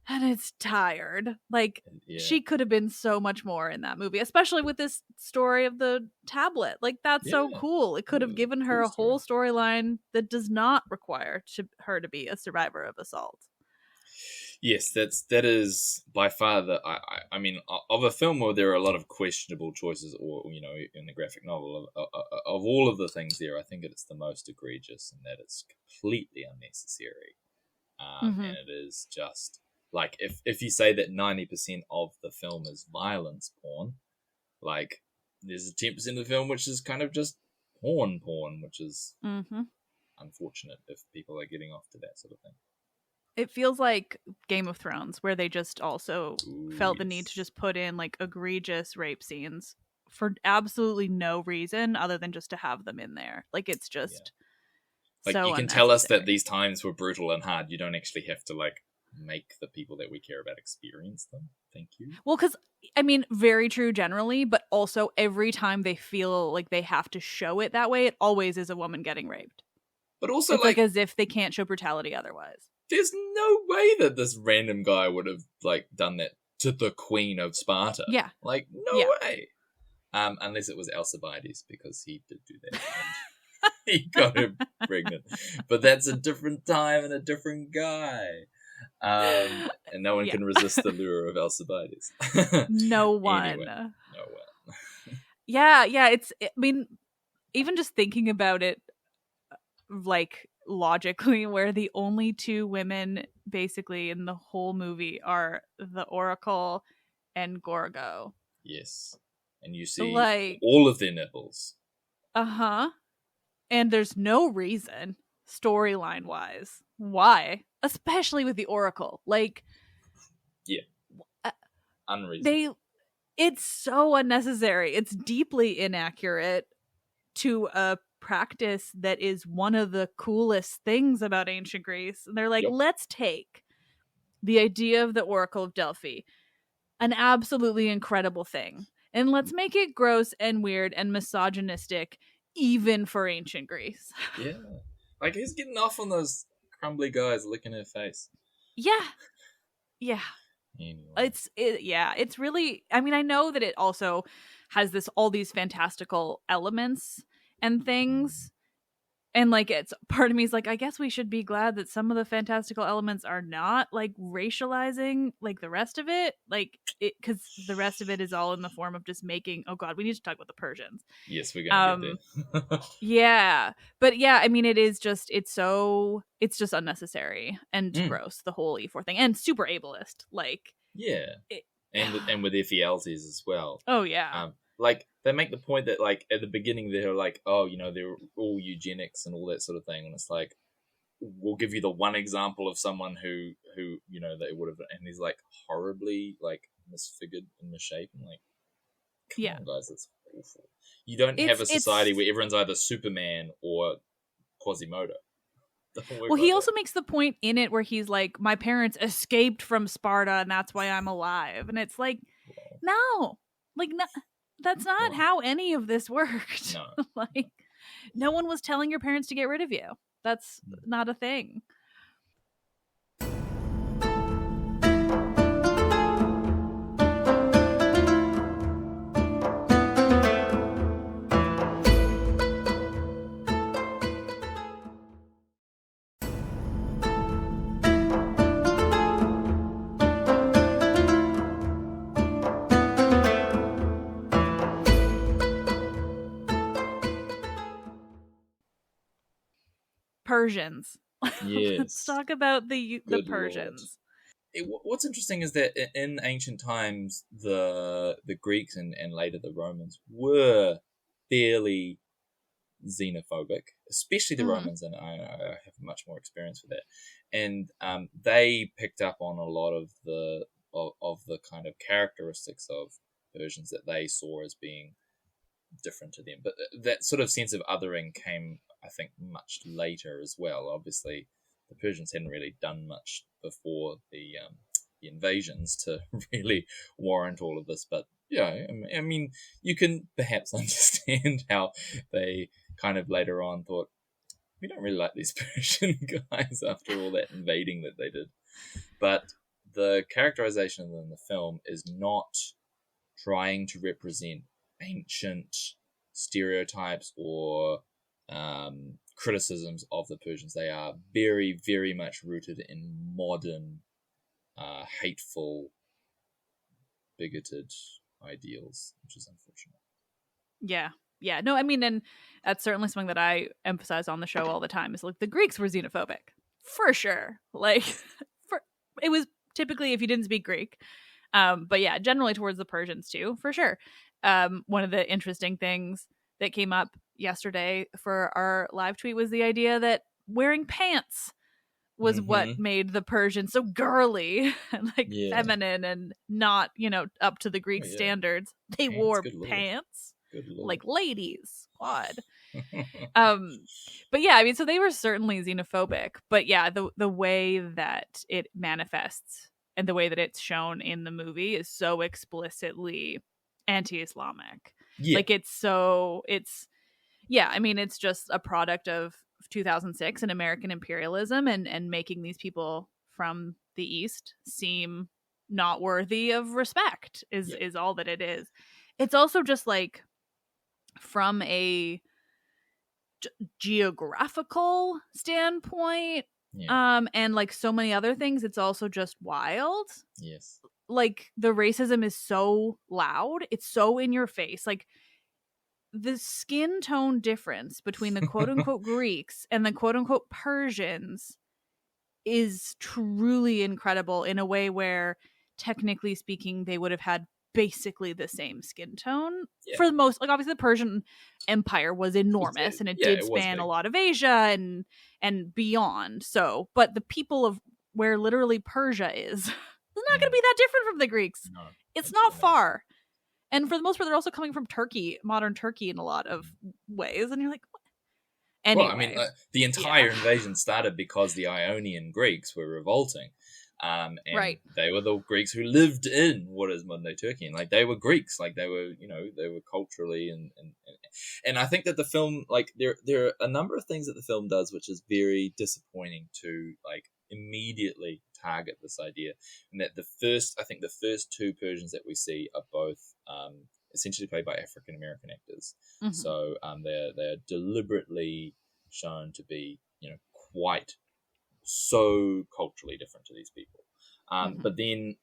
And it's tired. Like she could have been so much more in that movie, especially with this story of the tablet. Like that's so cool. It could have given her a whole storyline that does not require her to be a survivor of assault. Yes, that is by far I mean, of a film where there are a lot of questionable choices, or in the graphic novel of all of the things there, I think it's the most egregious, and that it's completely unnecessary, and it is just like if you say that 90% of the film is violence porn, like there's 10% of the film which is kind of just porn, which is unfortunate if people are getting off to that sort of thing. It feels like Game of Thrones, where they just also felt the need to just put in like egregious rape scenes for absolutely no reason other than just to have them in there. Like it's just like so you can tell us that these times were brutal and hard. You don't actually have to like make the people that we care about experience them. Thank you. Well, because I mean, very true generally, but also every time they feel like they have to show it that way, it always is a woman getting raped. But also it's like as if they can't show brutality otherwise. There's no way that this random guy would have like done that to the Queen of Sparta. Yeah. Like no way. Unless it was Alcibiades, because he did do that. And he got her pregnant. But that's a different time and a different guy. And no one can resist the lure of Alcibiades. No one. Anyway, no one. Yeah, I mean, even just thinking about it, like, logically, where the only two women basically in the whole movie are the Oracle and Gorgo. Yes. And you see like all of their nipples. And there's no reason, storyline wise, why, especially with the Oracle. Like, yeah, unreasonable. It's so unnecessary. It's deeply inaccurate to a practice that is one of the coolest things about ancient Greece. They're like, let's take the idea of the Oracle of Delphi, an absolutely incredible thing, and let's make it gross and weird and misogynistic, even for ancient Greece. Yeah. Like, he's getting off on those crumbly guys licking her face. Yeah. Anyway. It's really, I mean, I know that it also has all these fantastical elements and things, and like, it's part of me is like, I guess we should be glad that some of the fantastical elements are not like racializing like the rest of it, like it, because the rest of it is all in the form of just making, oh god, we need to talk about the Persians. Yes, we're gonna get there. Yeah, but yeah, I mean, it's just unnecessary and gross, the whole E4 thing, and super ableist, like, and with their fealties as well. Oh yeah. Like, they make the point that, like, at the beginning they're like, oh, you know, they're all eugenics and all that sort of thing, and it's like, we'll give you the one example of someone who you know, they would have, and he's like horribly like misfigured and misshapen. Like, come on, guys, that's awful. You don't have a society where everyone's either Superman or Quasimodo. Well, he also makes the point in it where he's like, my parents escaped from Sparta and that's why I'm alive, and it's like, no, that's not how any of this worked. No. Like, no one was telling your parents to get rid of you. That's not a thing. Persians. Yes. Let's talk about the Persians. What's interesting is that in ancient times, the Greeks and later the Romans were fairly xenophobic, especially the Romans, and I have much more experience with that. And they picked up on a lot of the kind of characteristics of Persians that they saw as being different to them. But that sort of sense of othering came, I think, much later as well. Obviously, the Persians hadn't really done much before the invasions to really warrant all of this. But yeah, I mean, you can perhaps understand how they kind of later on thought, we don't really like these Persian guys after all that invading that they did. But the characterization in the film is not trying to represent ancient stereotypes or criticisms of the Persians. They are very, very much rooted in modern, hateful, bigoted ideals, which is unfortunate. Yeah. No, I mean, and that's certainly something that I emphasize on the show all the time, is like, the Greeks were xenophobic, for sure. Like, it was typically if you didn't speak Greek. But yeah, generally towards the Persians too, for sure. One of the interesting things that came up yesterday for our live tweet was the idea that wearing pants was what made the Persians so girly and like feminine and not, up to the Greek standards. They wore pants like ladies. Quad. But yeah, I mean, so they were certainly xenophobic, but yeah, the way that it manifests and the way that it's shown in the movie is so explicitly anti-Islamic. Like, I mean, it's just a product of 2006 and American imperialism and making these people from the East seem not worthy of respect is all that it is. It's also just like from a geographical standpoint, and like so many other things, it's also just wild. Yes. Like the racism is so loud, it's so in your face. Like the skin tone difference between the quote unquote Greeks and the quote unquote Persians is truly incredible, in a way where technically speaking they would have had basically the same skin tone for the most. Like obviously the Persian Empire was enormous and it did span a lot of Asia and beyond. So, but the people of where literally Persia is not going to be that different from the Greeks. No, it's not far. And for the most part, they're also coming from Turkey, modern Turkey, in a lot of ways. And you're like, what? Anyway, well, I mean, the entire invasion started because the Ionian Greeks were revolting. And they were the Greeks who lived in what is modern day Turkey, and like they were Greeks, like they were, they were culturally and I think that the film, like there are a number of things that the film does which is very disappointing to like immediately target this idea, and that the first two Persians that we see are both essentially played by African American actors, so they're deliberately shown to be quite so culturally different to these people, but then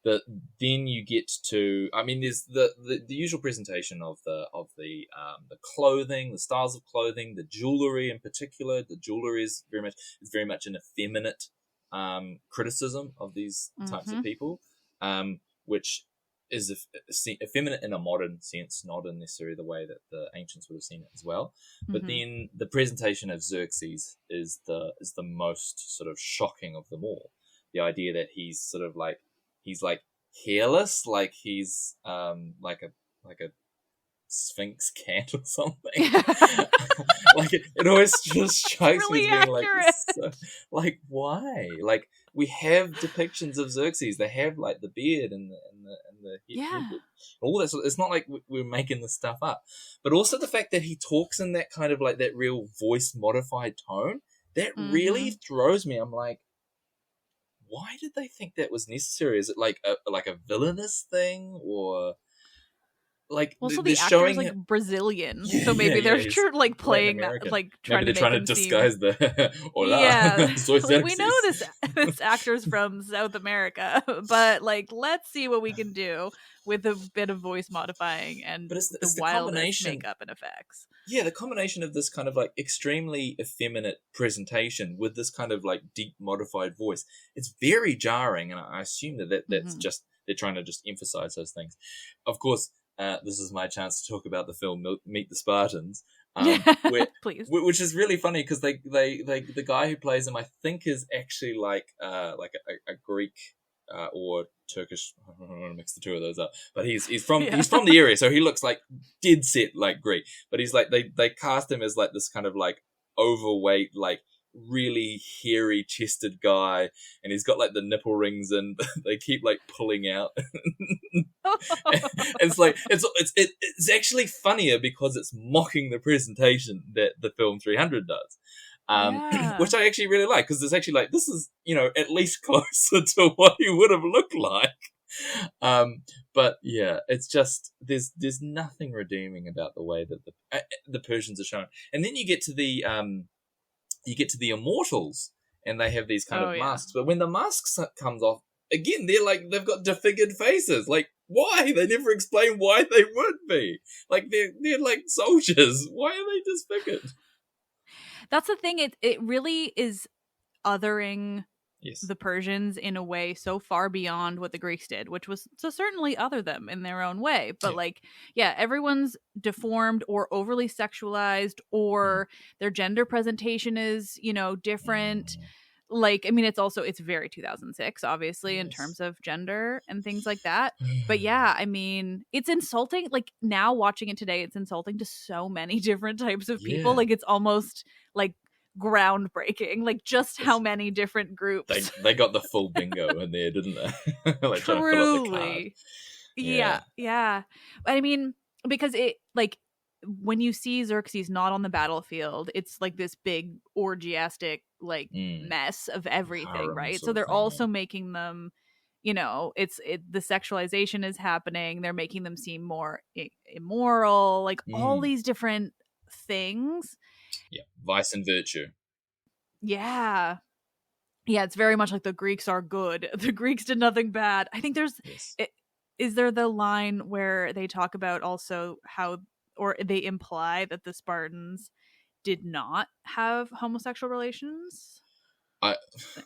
then you get to, I mean, there's the usual presentation of the clothing, the styles of clothing, the jewelry in particular. The jewelry is very much an effeminate criticism of these types of people, which is effeminate in a modern sense, not in necessarily the way that the ancients would have seen it as well. But then the presentation of Xerxes is the most sort of shocking of them all. The idea that he's sort of like hairless, like he's like a Sphinx cat or something. Like it always just strikes me as being like why? Like we have depictions of Xerxes. They have like the beard and the all that. So it's not like we're making this stuff up. But also the fact that he talks in that kind of like that real voice modified tone, that really throws me. I'm like, why did they think that was necessary? Is it like a villainous thing, or like? Well, so the actor's like Brazilian, so maybe they're like playing that, like trying to disguise the. Hola. Like, we know this actor's from South America, but like let's see what we can do with a bit of voice modifying and it's the wildness, makeup, and effects. Yeah, the combination of this kind of like extremely effeminate presentation with this kind of like deep modified voice, it's very jarring, and I assume that's just they're trying to just emphasize those things. Of course, this is my chance to talk about the film Meet the Spartans, please. Which is really funny because they the guy who plays him, I think, is actually like a Greek or Turkish. I don't want to mix the two of those up, but he's from the area, so he looks like dead set like Greek. But he's like they cast him as like this kind of like overweight, like really hairy chested guy, and he's got like the nipple rings, and they keep like pulling out. It's like it's actually funnier because it's mocking the presentation that the film 300 does. Which I actually really like, because it's actually like, this is, at least closer to what he would have looked like. But yeah, it's just, there's nothing redeeming about the way that the Persians are shown. And then you get to the immortals, and they have these kind of masks. But when the masks comes off, again, they're like, they've got disfigured faces. Like, why? They never explain why they would be. Like, they're like soldiers. Why are they disfigured? That's the thing. It really is othering the Persians in a way so far beyond what the Greeks did, which was to certainly other them in their own way. But everyone's deformed or overly sexualized, or their gender presentation is, different. Like, I mean, it's very 2006, obviously, in terms of gender and things like that. But yeah, I mean, it's insulting. Like, now watching it today, it's insulting to so many different types of people. Like, it's almost like groundbreaking, like just how many different groups. They got the full bingo in there, didn't they? Like, truly. Yeah. I mean, because it, like, when you see Xerxes not on the battlefield, it's like this big orgiastic like mess of everything, right? So they're also making them the sexualization is happening. They're making them seem more immoral, like all these different things. Yeah, vice and virtue. Yeah. Yeah, it's very much like the Greeks are good. The Greeks did nothing bad. I think is there the line where they talk about also how, or they imply that the Spartans did not have homosexual relations? I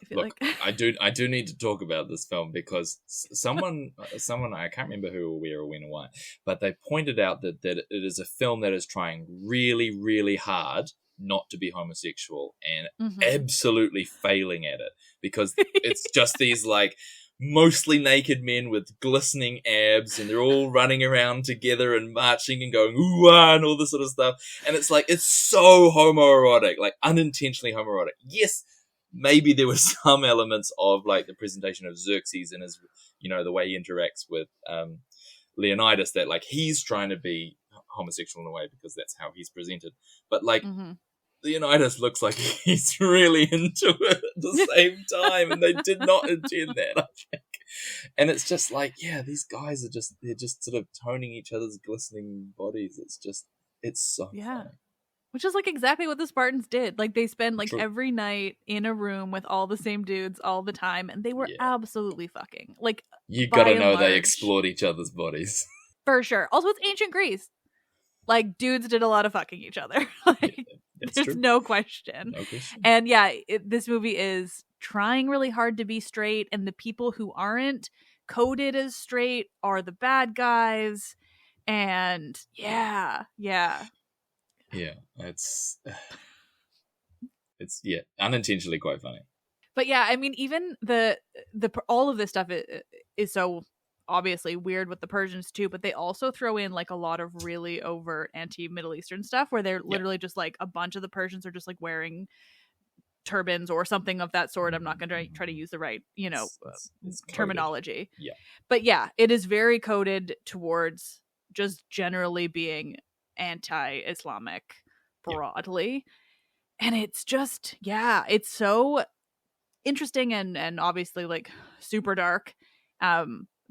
feel look. like I do need to talk about this film because someone I can't remember who or where or when or why, but they pointed out that it is a film that is trying really, really hard not to be homosexual and absolutely failing at it, because it's just these like mostly naked men with glistening abs, and they're all running around together and marching and going ooh ah and all this sort of stuff, and it's like it's so homoerotic, like unintentionally homoerotic. Yes, maybe there were some elements of like the presentation of Xerxes and his, the way he interacts with Leonidas, that like he's trying to be homosexual in a way because that's how he's presented, but like Leonidas looks like he's really into it at the same time, and they did not intend that, I think. And it's just like, yeah, these guys they're just sort of toning each other's glistening bodies. It's so funny. Which is like exactly what the Spartans did. Like they spend like True. every night in a room with all the same dudes all the time, and they were absolutely fucking. Like, you gotta know they explored each other's bodies. For sure. Also, it's ancient Greece. Like, dudes did a lot of fucking each other. Like, there's true. No question. And yeah, this movie is trying really hard to be straight, and the people who aren't coded as straight are the bad guys. And yeah. It's unintentionally quite funny. But yeah, I mean, even the all of this stuff is so obviously weird with the Persians too, but they also throw in like a lot of really overt anti-Middle Eastern stuff where they're literally just like a bunch of the Persians are just like wearing turbans or something of that sort. I'm not going to try to use the right, it's terminology. Yeah. But yeah, it is very coded towards just generally being anti-Islamic broadly. And it's just, it's so interesting and obviously like super dark.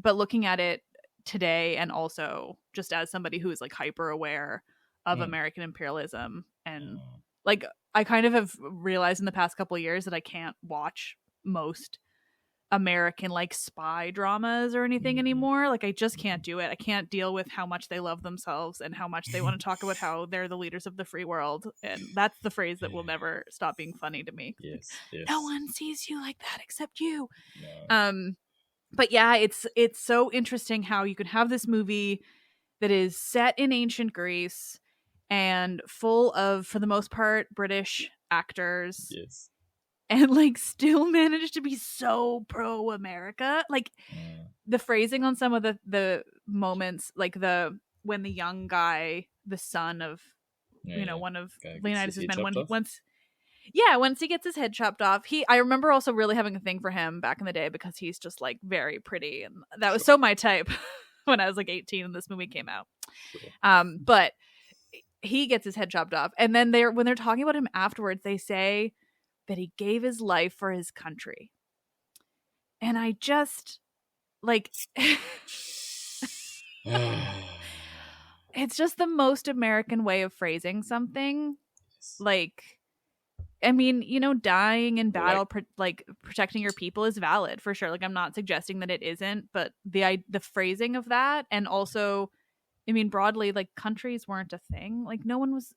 But looking at it today, and also just as somebody who is like hyper aware of American imperialism, and like I kind of have realized in the past couple of years that I can't watch most American like spy dramas or anything anymore. Like I just can't do it. I can't deal with how much they love themselves and how much they want to talk about how they're the leaders of the free world. And that's the phrase that will never stop being funny to me. Yes. No one sees you like that except you. No. But yeah, it's so interesting how you can have this movie that is set in ancient Greece and full of, for the most part, British actors. Yes. And like still manage to be so pro-America. Like the phrasing on some of the moments, like when the young guy, the son of one of Leonidas' men, once he gets his head chopped off, I remember also really having a thing for him back in the day because he's just like very pretty, and that was so my type when I was like 18 and this movie came out. But he gets his head chopped off, and then when they're talking about him afterwards, they say that he gave his life for his country. And I just like it's just the most American way of phrasing something. Like, I mean, dying in battle, protecting your people is valid for sure. Like, I'm not suggesting that it isn't, but the phrasing of that, and also, I mean, broadly, like countries weren't a thing. Like, no one was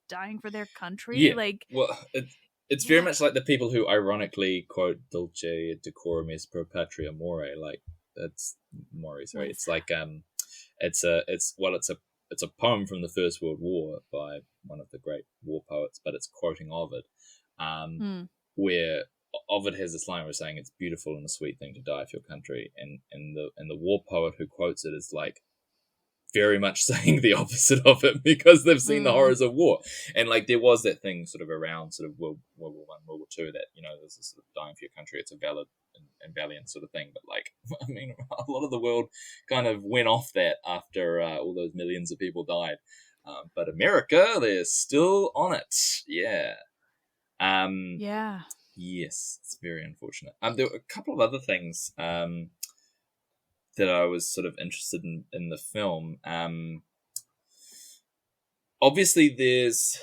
dying for their country. Yeah. Like, well, it's very much like the people who ironically quote "Dulce et decorum est pro patria more." Like that's more. Sorry, it's like it's a poem from the First World War by one of the great war poets, but it's quoting Ovid, where Ovid has this line where saying it's beautiful and a sweet thing to die for your country, and the war poet who quotes it is like very much saying the opposite of it because they've seen the horrors of war. And like there was that thing sort of around sort of World War I, World War II that, there's this sort of dying for your country, it's a valid and valiant sort of thing. But like, I mean, a lot of the world kind of went off that after all those millions of people died. But America, they're still on it. Yeah. Yes, it's very unfortunate. There were a couple of other things that I was sort of interested in the film. Obviously, there's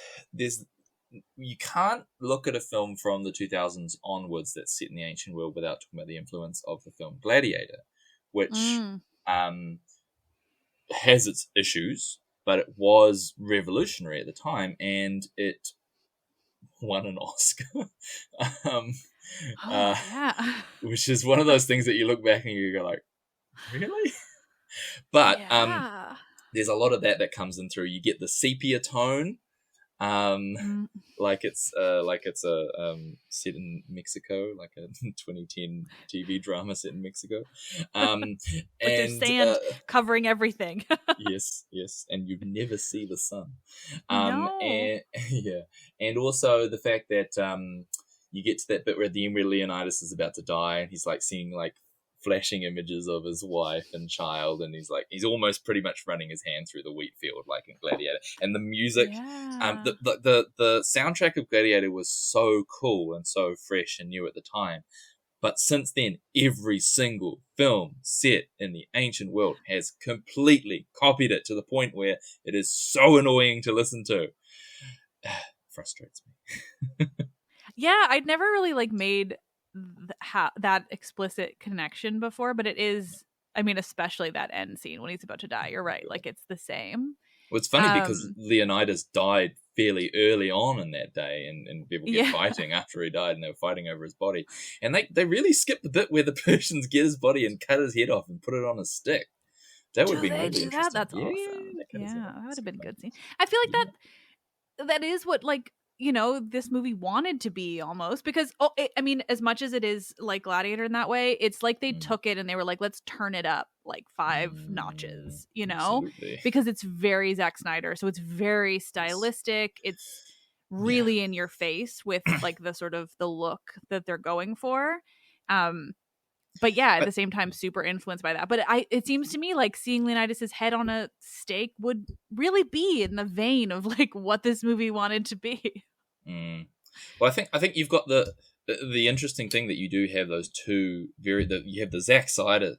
you can't look at a film from the 2000s onwards that's set in the ancient world without talking about the influence of the film Gladiator, which has its issues, but it was revolutionary at the time, and it won an Oscar. um, Yeah. which is one of those things that you look back and you go like, really? But Yeah. there's a lot of that comes in through. You get the sepia tone, like it's a set in Mexico, like a 2010 TV drama set in Mexico, With their and sand covering everything. yes, and you never see the sun, No. and yeah, and also the fact that you get to that bit where at the end where Leonidas is about to die, and he's like seeing like flashing images of his wife and child, and he's almost pretty much running his hand through the wheat field like in Gladiator. And the music, the soundtrack of Gladiator was so cool and so fresh and new at the time. But since then, every single film set in the ancient world has completely copied it to the point where it is so annoying to listen to. Frustrates me. Yeah, I'd never really like made that explicit connection before, but it is, I mean, especially that end scene when he's about to die. You're right, like it's the same. Well, it's funny because Leonidas died fairly early on in that day, and people get fighting after he died, and they were fighting over his body. And they really skipped the bit where the Persians get his body and cut his head off and put it on a stick. That would be really interesting. That's awesome. Yeah, that would have been a good scene. I feel like that is what, like, you know, this movie wanted to be almost, because I mean, as much as it is like Gladiator in that way, it's like they took it and they were like, let's turn it up like 5 notches, you know. Absolutely. Because it's very Zack Snyder, so it's very stylistic. It's really in your face with like the sort of the look that they're going for. But yeah, at the same time, super influenced by that. But it seems to me like seeing Leonidas's head on a stake would really be in the vein of like what this movie wanted to be. Well, I think you've got the interesting thing that you do have those two you have the Zack Snyder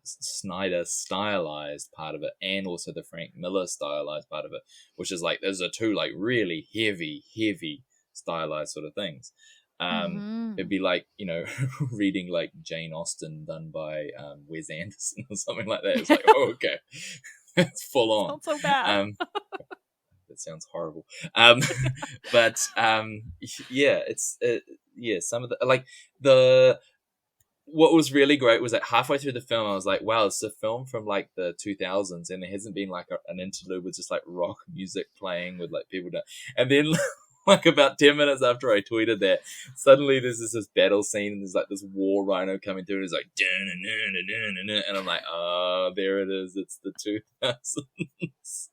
stylized part of it, and also the Frank Miller stylized part of it, which is like those are two like really heavy stylized sort of things. It'd be like, you know, reading like Jane Austen done by Wes Anderson or something like that. It's like, oh, okay, that's full on. Sounds so bad. That sounds horrible. But yeah, it's some of the like what was really great was that halfway through the film I was like, wow, it's a film from like the 2000s, and there hasn't been like an interlude with just like rock music playing with like people down. And then like about 10 minutes after I tweeted that, suddenly there's this battle scene, and there's like this war rhino coming through, and it's like and I'm like, oh, there it is, it's the 2000s.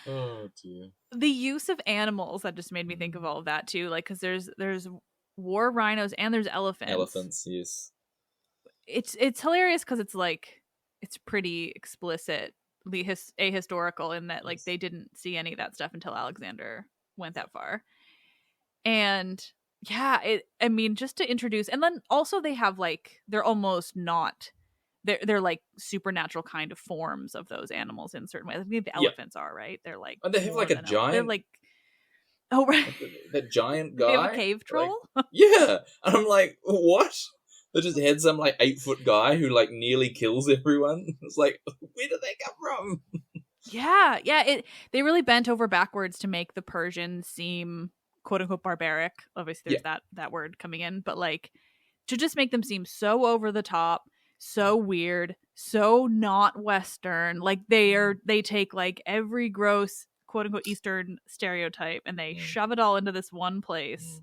Oh dear. The use of animals, that just made me think of all of that too, like because there's war rhinos and there's elephants. Yes. It's hilarious because it's like it's pretty explicitly ahistorical in that like they didn't see any of that stuff until Alexander went that far. And yeah, I mean, just to introduce, and then also they have like they're almost not they're like supernatural kind of forms of those animals in certain ways. I think the elephants are, right? They're like, they have like a giant. They're like, oh right, like that giant guy. They have a cave troll. Like, yeah, and I'm like, what? They just had some like 8-foot guy who like nearly kills everyone. It's like, where did they come from? Yeah. They really bent over backwards to make the Persians seem quote unquote barbaric. Obviously, there's that word coming in, but like to just make them seem so over the top, so weird, so not Western. Like they take like every gross quote unquote Eastern stereotype and they shove it all into this one place.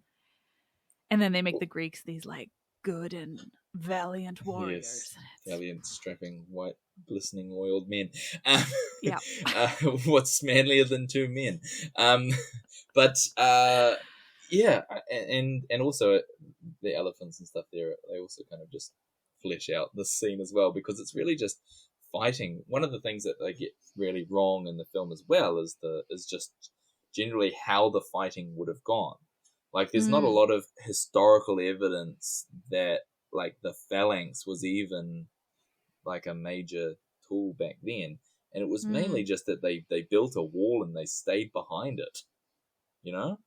And then they make the Greeks these like good and valiant warriors. Yes. Valiant, strapping, white, glistening, oiled men. Yeah. What's manlier than 2 men? But yeah, and also the elephants and stuff there, they also kind of just flesh out the scene as well, because it's really just fighting. One of the things that they get really wrong in the film as well is just generally how the fighting would have gone. Like, there's not a lot of historical evidence that, like, the phalanx was even, like, a major tool back then. And it was mainly just that they built a wall and they stayed behind it. You know?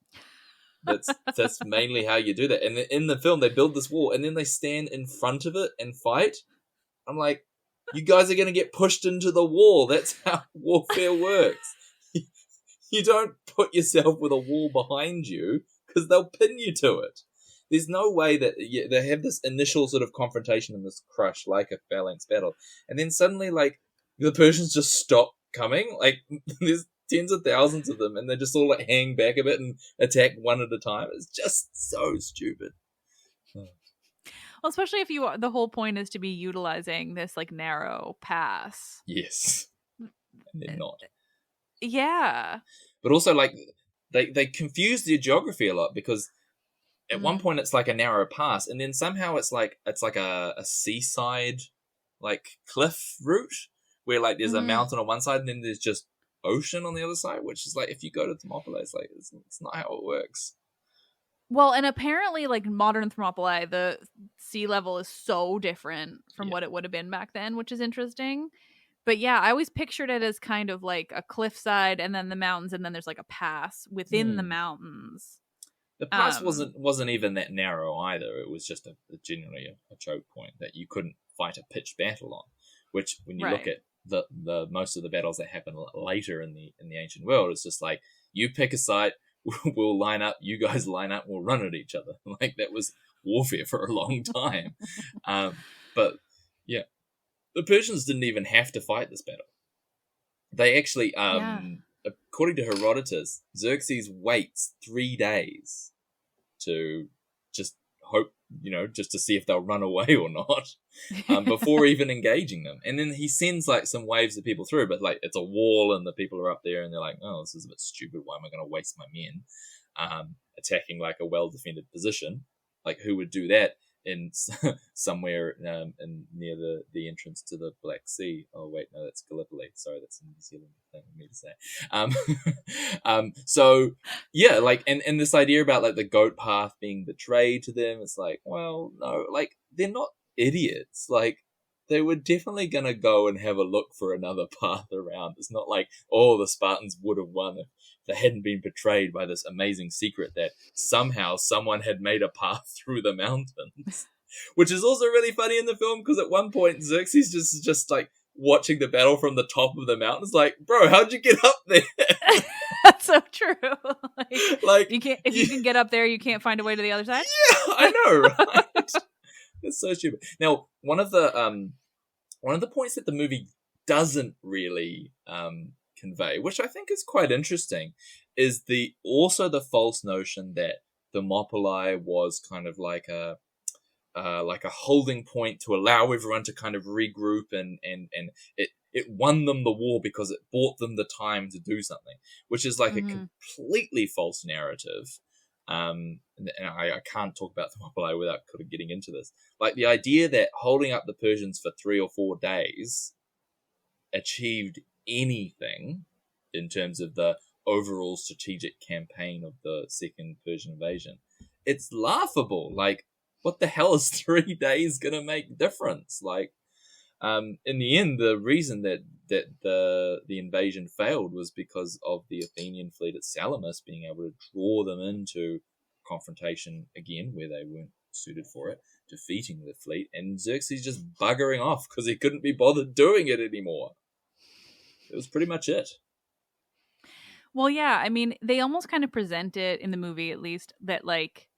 That's mainly how you do that. And in the film, they build this wall and then they stand in front of it and fight. I'm like, you guys are going to get pushed into the wall. That's how warfare works. You don't put yourself with a wall behind you because they'll pin you to it. There's no way that they have this initial sort of confrontation and this crush like a phalanx battle. And then suddenly, like, the Persians just stop coming. Like, there's tens of thousands of them and they just all, like, hang back a bit and attack one at a time. It's just so stupid. Well, especially if the whole point is to be utilizing this, like, narrow pass. Yes. And they're not. Yeah. But also, like, they confuse their geography a lot because at one point it's like a narrow pass and then somehow it's like a seaside, like, cliff route where, like, there's a mountain on one side and then there's just ocean on the other side, which is like, if you go to Thermopylae, it's like, it's not how it works. Well, and apparently, like, modern Thermopylae, the sea level is so different from what it would have been back then, which is interesting. But yeah, I always pictured it as kind of like a cliffside and then the mountains and then there's like a pass within the mountains. The pass wasn't even that narrow either. It was just generally a choke point that you couldn't fight a pitched battle on, which when you look at the most of the battles that happen later in the ancient world, it's just like, you pick a site, we'll line up, you guys line up, we'll run at each other. Like, that was warfare for a long time. But yeah, the Persians didn't even have to fight this battle. They actually, according to Herodotus, Xerxes waits 3 days to just hope, just to see if they'll run away or not, before even engaging them. And then he sends, like, some waves of people through, but, like, it's a wall and the people are up there and they're like, oh, this is a bit stupid. Why am I going to waste my men attacking, like, a well-defended position? Like, who would do that in somewhere near the entrance to the Black Sea? Oh, wait, no, that's Gallipoli. Sorry, that's a New Zealand thing for me to say. So, yeah, like, and this idea about, like, the goat path being betrayed to them, it's like, well, no, like, they're not idiots. Like, they were definitely going to go and have a look for another path around. It's not like, oh, the Spartans would have won if they hadn't been betrayed by this amazing secret that somehow someone had made a path through the mountains. Which is also really funny in the film because at one point Xerxes just like watching the battle from the top of the mountains, like, bro, how'd you get up there? That's so true. Like, you can't, if you can get up there, you can't find a way to the other side. Yeah, I know, right? It's so stupid. Now, one of the points that the movie doesn't really convey, which I think is quite interesting, is the false notion that Thermopylae was kind of like a holding point to allow everyone to kind of regroup, and it won them the war because it bought them the time to do something, which is like a completely false narrative. And I can't talk about Thermopylae without kind of getting into this. Like, the idea that holding up the Persians for 3 or 4 days achieved anything in terms of the overall strategic campaign of the second Persian invasion, it's laughable. Like, what the hell is 3 days gonna make difference? Like, in the end, the reason that the invasion failed was because of the Athenian fleet at Salamis being able to draw them into confrontation again where they weren't suited for it, defeating the fleet, and Xerxes just buggering off because he couldn't be bothered doing it anymore. It was pretty much it. Well, yeah, I mean, they almost kind of present it in the movie, at least, that, like,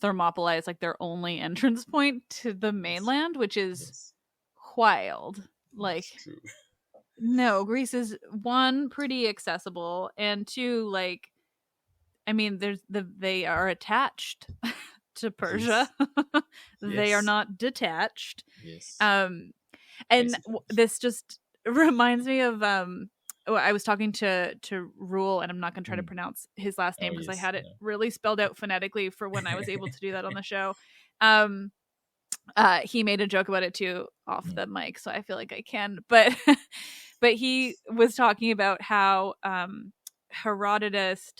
Thermopylae is, like, their only entrance point to the mainland, which is wild. Like, true. No, Greece is, 1, pretty accessible, and 2, like, I mean, they are attached to Persia. Yes. They are not detached. Yes. And this just reminds me of I was talking to Rule, and I'm not going to try to pronounce his last name because I had it really spelled out phonetically for when I was able to do that on the show. He made a joke about it too off the mic, so I feel like I can. But he was talking about how Herodotus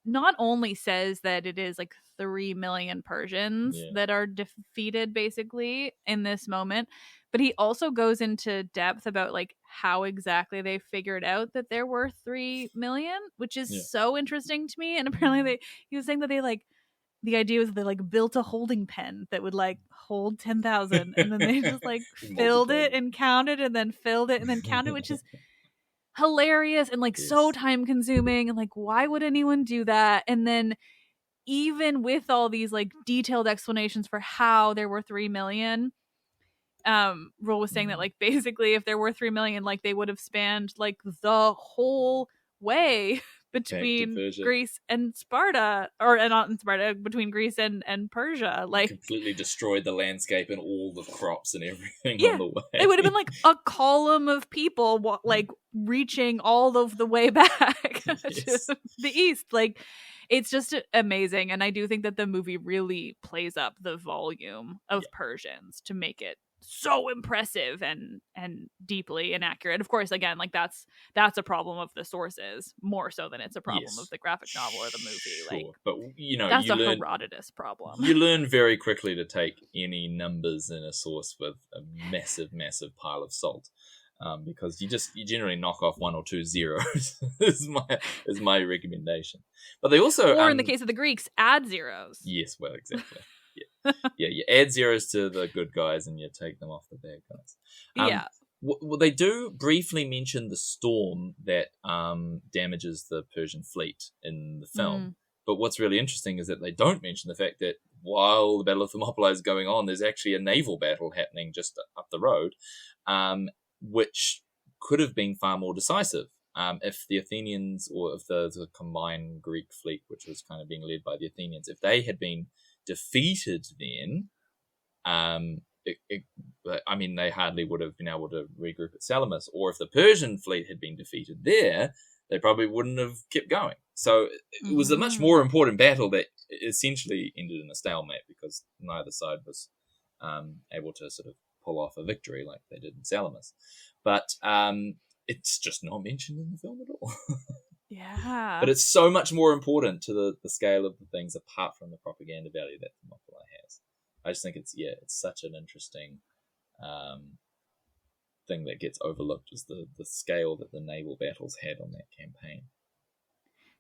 not only says that it is like 3 million Persians Yeah. that are defeated basically in this moment, but he also goes into depth about like how exactly they figured out that there were 3 million, which is Yeah. so interesting to me. And apparently he was saying that they like, the idea was they like built a holding pen that would like hold 10,000, and then they just like filled it and counted and then filled it and then counted, which is hilarious and like so time consuming, and like why would anyone do that? And then even with all these like detailed explanations for how there were 3 million, Rule was saying that like basically if there were 3 million, like they would have spanned like the whole way between Greece and Sparta, or not in Sparta, between Greece and Persia. Like completely destroyed the landscape and all the crops and everything on the way. It would have been like a column of people like reaching all of the way back to the east. Like it's just amazing. And I do think that the movie really plays up the volume of Persians to make it so impressive and deeply inaccurate. Of course, again, like that's a problem of the sources more so than it's a problem of the graphic novel or the movie. Like, but you know, that's Herodotus problem. You learn very quickly to take any numbers in a source with a massive pile of salt, because you generally knock off 1 or 2 zeros is my recommendation. But they also, or in the case of the Greeks, add zeros. Yes, well, exactly. Yeah, you add zeros to the good guys and you take them off the bad guys. Well, they do briefly mention the storm that damages the Persian fleet in the film. But what's really interesting is that they don't mention the fact that while the Battle of Thermopylae is going on, there's actually a naval battle happening just up the road, which could have been far more decisive if the Athenians, or if the combined Greek fleet, which was kind of being led by the Athenians, if they had been defeated then, they hardly would have been able to regroup at Salamis. Or if the Persian fleet had been defeated there, they probably wouldn't have kept going. So it was a much more important battle that essentially ended in a stalemate, because neither side was able to sort of pull off a victory like they did in Salamis. But it's just not mentioned in the film at all. Yeah. But it's so much more important to the scale of the things, apart from the propaganda value that Thermopylae has. I just think it's such an interesting thing that gets overlooked, is the scale that the naval battles had on that campaign.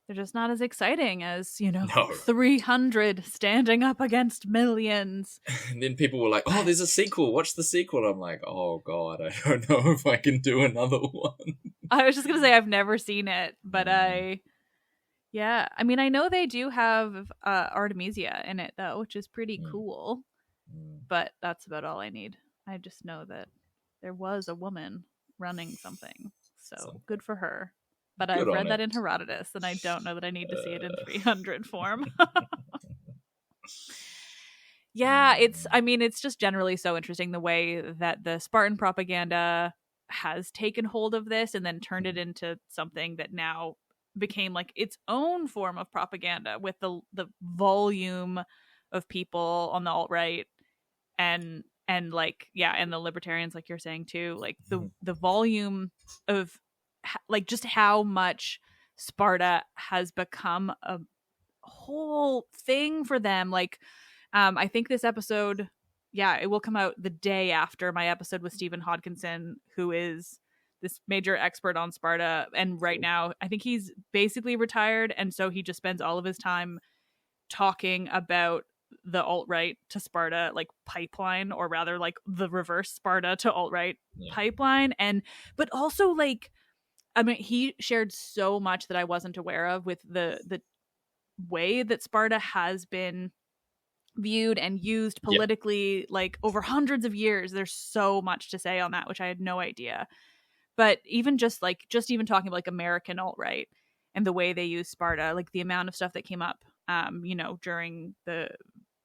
They're just not as exciting as, 300 standing up against millions. And then people were like, oh, there's a sequel. Watch the sequel. I'm like, oh, God, I don't know if I can do another one. I was just going to say I've never seen it, but I know they do have Artemisia in it, though, which is pretty cool. But that's about all I need. I just know that there was a woman running something. So good for her. But I've read that in Herodotus, and I don't know that I need to see it in 300 form. It's just generally so interesting the way that the Spartan propaganda has taken hold of this and then turned it into something that now became like its own form of propaganda, with the volume of people on the alt-right and the libertarians, like you're saying too, like the volume of like just how much Sparta has become a whole thing for them. Like, I think this episode, it will come out the day after my episode with Stephen Hodkinson, who is this major expert on Sparta. And right now, I think he's basically retired. And so he just spends all of his time talking about the alt-right to Sparta, like pipeline, or rather like the reverse Sparta to alt-right pipeline. But also like, he shared so much that I wasn't aware of with the way that Sparta has been viewed and used politically, like over hundreds of years. There's so much to say on that, which I had no idea. But even just even talking about like American alt-right and the way they use Sparta, like the amount of stuff that came up, during the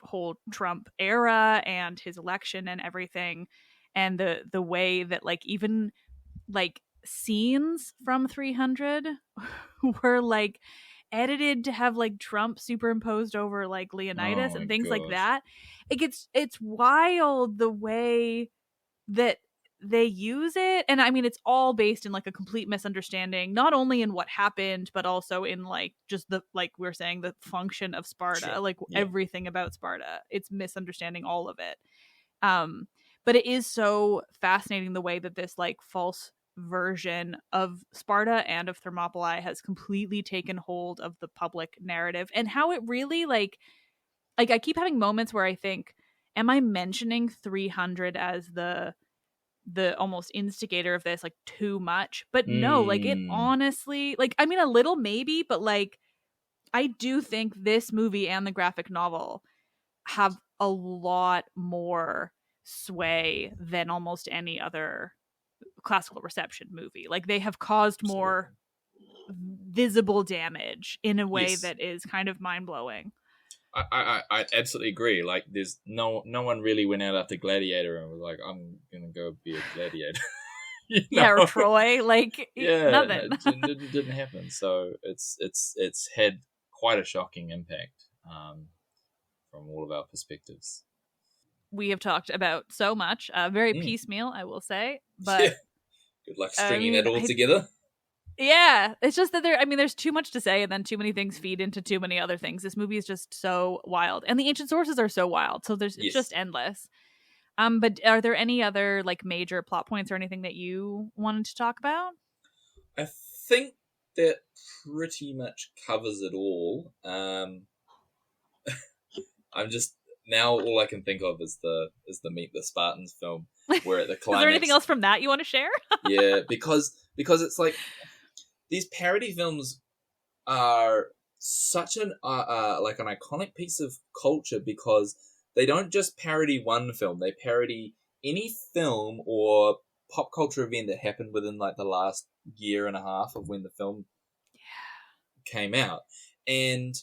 whole Trump era and his election and everything, and the way that like even like scenes from 300 were like edited to have like Trump superimposed over like Leonidas and things like that. It's wild the way that they use it, and I mean it's all based in like a complete misunderstanding, not only in what happened but also in like just the, like we were saying, the function of Sparta. Sure. Like Yeah. everything about Sparta, it's misunderstanding all of it. But it is so fascinating the way that this like false version of Sparta and of Thermopylae has completely taken hold of the public narrative, and how it really like I keep having moments where I think, am I mentioning 300 as the almost instigator of this like too much? But no, like it honestly, like I mean a little maybe, but like I do think this movie and the graphic novel have a lot more sway than almost any other classical reception movie. Like they have caused more visible damage in a way Yes. that is kind of mind-blowing. I absolutely agree. Like, there's no one really went out after Gladiator and was like, I'm gonna go be a gladiator. You know? Yeah, or Troy, like nothing. No, it didn't happen. So it's had quite a shocking impact from all of our perspectives. We have talked about so much, very piecemeal, I will say, but yeah. Good luck stringing it all together. Yeah, it's just that there's too much to say, and then too many things feed into too many other things. This movie is just so wild, and the ancient sources are so wild, so it's just endless. But are there any other like major plot points or anything that you wanted to talk about? I think that pretty much covers it all. I'm just now all I can think of is the Meet the Spartans film, where at the climax. Is there anything else from that you want to share? Yeah, because it's like these parody films are such an like an iconic piece of culture, because they don't just parody one film, they parody any film or pop culture event that happened within like the last year and a half of when the film came out. And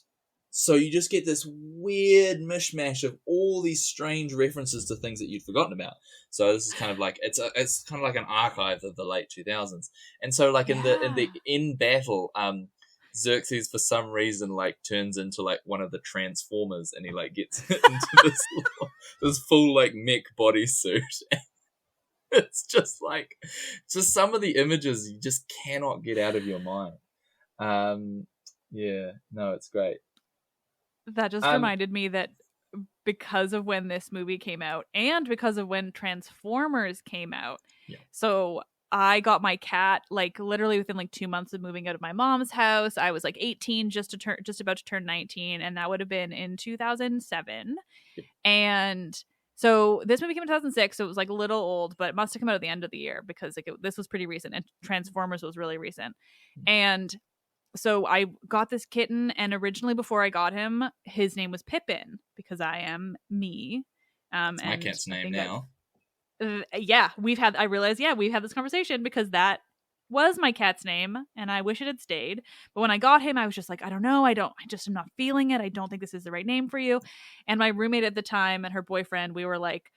so you just get this weird mishmash of all these strange references to things that you'd forgotten about. So this is kind of like it's kind of like an archive of the late 2000s. And so like in battle, Xerxes for some reason like turns into like one of the Transformers, and he like gets into this full like mech bodysuit. It's just like some of the images you just cannot get out of your mind. Yeah, no, it's great. That just reminded me that because of when this movie came out and because of when Transformers came out, so I got my cat like literally within like 2 months of moving out of my mom's house. I was like 18, just about to turn 19, and that would have been in 2007. And so this movie came in 2006, so it was like a little old, but it must have come out at the end of the year because like this was pretty recent, and Transformers was really recent. And so I got this kitten, and originally before I got him, his name was Pippin because I am me. It's my cat's name now. We've had this conversation because that was my cat's name, and I wish it had stayed. But when I got him, I was just like, I don't know, I just am not feeling it. I don't think this is the right name for you. And my roommate at the time and her boyfriend, we were like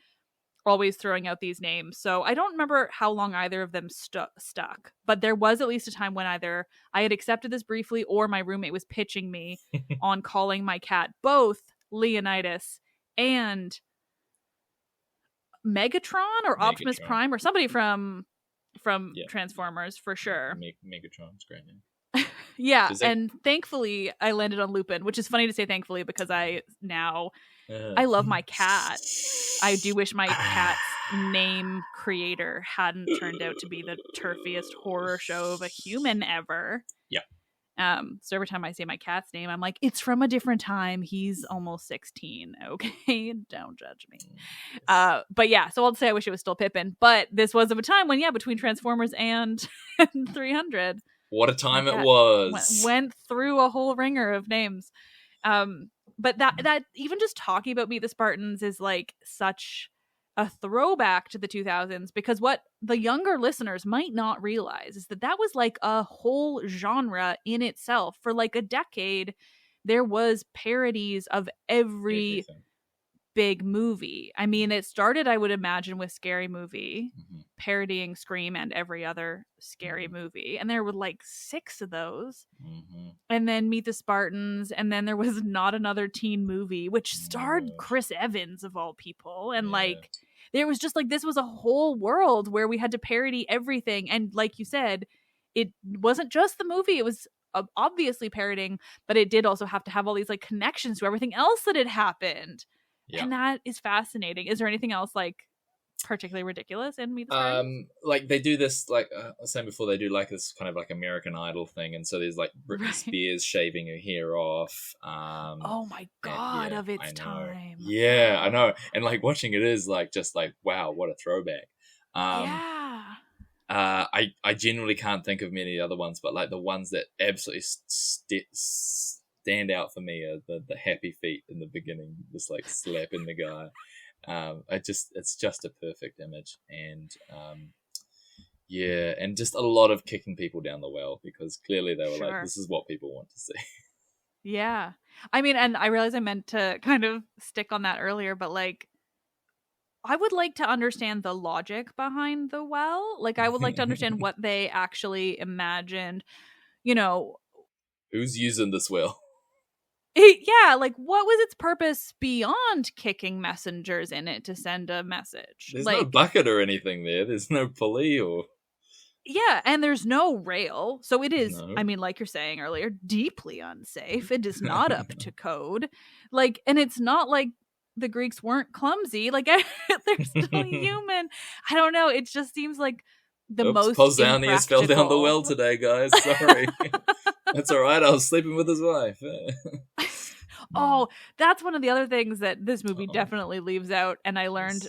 always throwing out these names. So I don't remember how long either of them stuck, but there was at least a time when either I had accepted this briefly or my roommate was pitching me on calling my cat both Leonidas and Megatron or Optimus Prime or somebody from Transformers for sure. Megatron's great name. Yeah, and thankfully I landed on Lupin, which is funny to say thankfully because I love my cat. I do wish my cat's name creator hadn't turned out to be the turfiest horror show of a human ever. Yeah. So every time I say my cat's name, I'm like, it's from a different time. He's almost 16. Okay, don't judge me. But yeah, so I'll say I wish it was still Pippin. But this was of a time when, between Transformers and 300. What a time it was. Went through a whole ringer of names. But that even just talking about Meet the Spartans is like such a throwback to the 2000s, because what the younger listeners might not realize is that was like a whole genre in itself. For like a decade, there was parodies of everything. Big movie. I mean, it started, I would imagine, with Scary Movie, parodying Scream and every other scary movie. And there were like 6 of those. And then Meet the Spartans. And then there was Not Another Teen Movie, which starred Chris Evans, of all people. And like, there was just like, this was a whole world where we had to parody everything. And like you said, it wasn't just the movie. It was obviously parodying, but it did also have to have all these like connections to everything else that had happened. Yeah. And that is fascinating. Is there anything else like particularly ridiculous in Meet the Spartans? Like they do this, like I was saying before, they do like this kind of like American Idol thing, and so there's like Britney Spears shaving her hair off. Oh my god, of its time. Yeah, I know. And like watching it is like just like, wow, what a throwback. Yeah. I genuinely can't think of many other ones, but like the ones that absolutely stand out for me are the happy feet in the beginning, just like slapping the guy. It's just a perfect image, and and just a lot of kicking people down the well, because clearly they were like, this is what people want to see. Yeah. I mean, and I realize I meant to kind of stick on that earlier, but like, I would like to understand the logic behind the well. Like, I would like to understand what they actually imagined, you know. Who's using this well? Yeah, like, what was its purpose beyond kicking messengers in it to send a message? There's like, no bucket or anything there. There's no pulley or... Yeah, and there's no rail. So it is, I mean, like you're saying earlier, deeply unsafe. It is not up to code. Like, and it's not like the Greeks weren't clumsy. Like, they're still human. I don't know. It just seems like the most Pausanias fell down the well today, guys. Sorry. That's all right. I was sleeping with his wife. Oh, that's one of the other things that this movie definitely leaves out. And I learned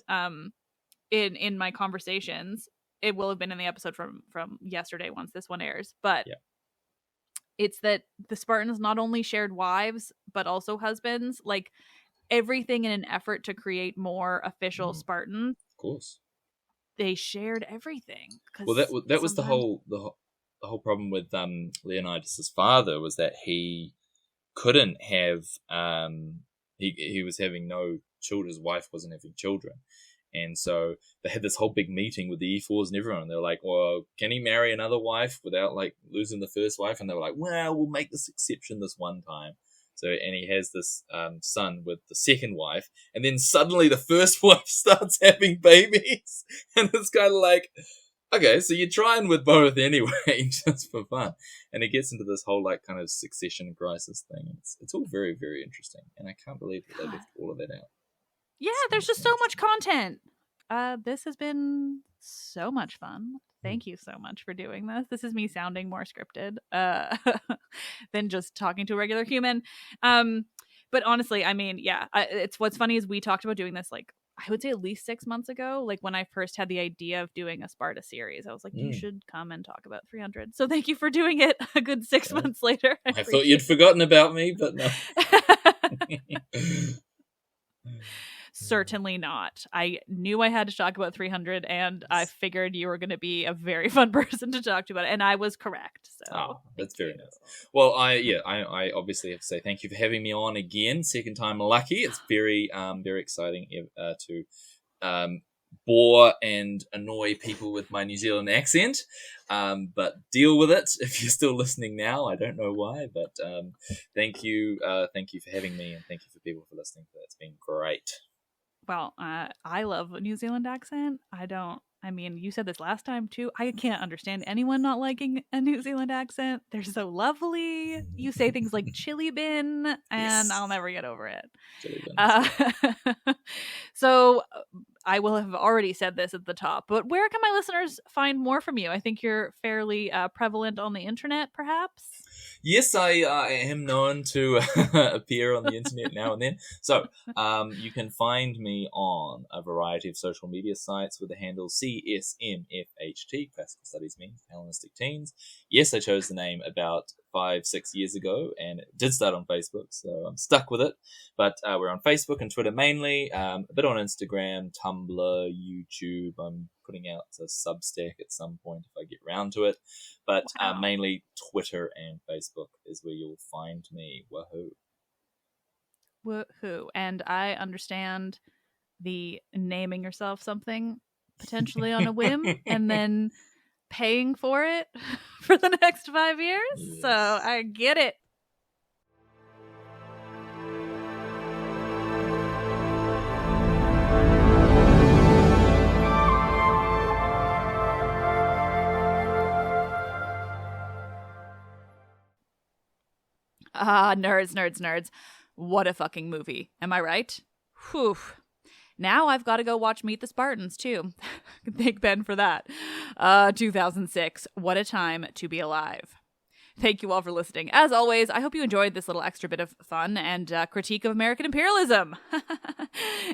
in my conversations. It will have been in the episode from yesterday once this one airs. But it's that the Spartans not only shared wives, but also husbands. Like, everything in an effort to create more official Spartans. Of course. They shared everything. Well, that was the whole problem with Leonidas' father, was that he couldn't have he was having no children. His wife wasn't having children, and so they had this whole big meeting with the E4s and everyone. And they were like, "Well, can he marry another wife without like losing the first wife?" And they were like, "Well, we'll make this exception this one time." So, and he has this son with the second wife, and then suddenly the first wife starts having babies, and it's kind of like, okay, so you're trying with both anyway, just for fun. And it gets into this whole like kind of succession crisis thing. It's all very, very interesting, and I can't believe that they left all of that out. Yeah, there's just so much content. This has been so much fun. Thank you so much for doing this. This is me sounding more scripted than just talking to a regular human. But honestly, I mean, yeah, it's what's funny is we talked about doing this like, I would say at least 6 months ago, like when I first had the idea of doing a Sparta series. I was like, you should come and talk about 300. So thank you for doing it a good 6 months later. I thought you'd forgotten about me, but no. Certainly not. I knew I had to talk about 300, and I figured you were going to be a very fun person to talk to about it, and I was correct. So that's very nice. Well, I obviously have to say thank you for having me on again. Second time lucky. It's very exciting to bore and annoy people with my New Zealand accent, but deal with it if you're still listening now. I don't know why, but thank you for having me, and thank you for people for listening. It's been great. Well, I love a New Zealand accent. I mean, you said this last time too. I can't understand anyone not liking a New Zealand accent. They're so lovely. You say things like chili bin, and yes. I'll never get over it. So I will have already said this at the top, but where can my listeners find more from you? I think you're fairly prevalent on the internet, perhaps? Yes, I am known to appear on the internet now and then. So you can find me on a variety of social media sites with the handle CSMFHT, Classical Studies Means Hellenistic Teens. Yes, I chose the name about 5-6 years ago, and it did start on Facebook, so I'm stuck with it. But we're on Facebook and Twitter mainly, a bit on Instagram, Tumblr, YouTube. I'm putting out a Substack at some point if I get round to it. But mainly Twitter and Facebook is where you'll find me. Woohoo. Woohoo. And I understand the naming yourself something potentially on a whim and then paying for it for the next 5 years. Yes. So I get it. Ah, nerds. What a fucking movie. Am I right? Whew. Now I've got to go watch Meet the Spartans, too. Thank Ben for that. 2006. What a time to be alive. Thank you all for listening. As always, I hope you enjoyed this little extra bit of fun and critique of American imperialism.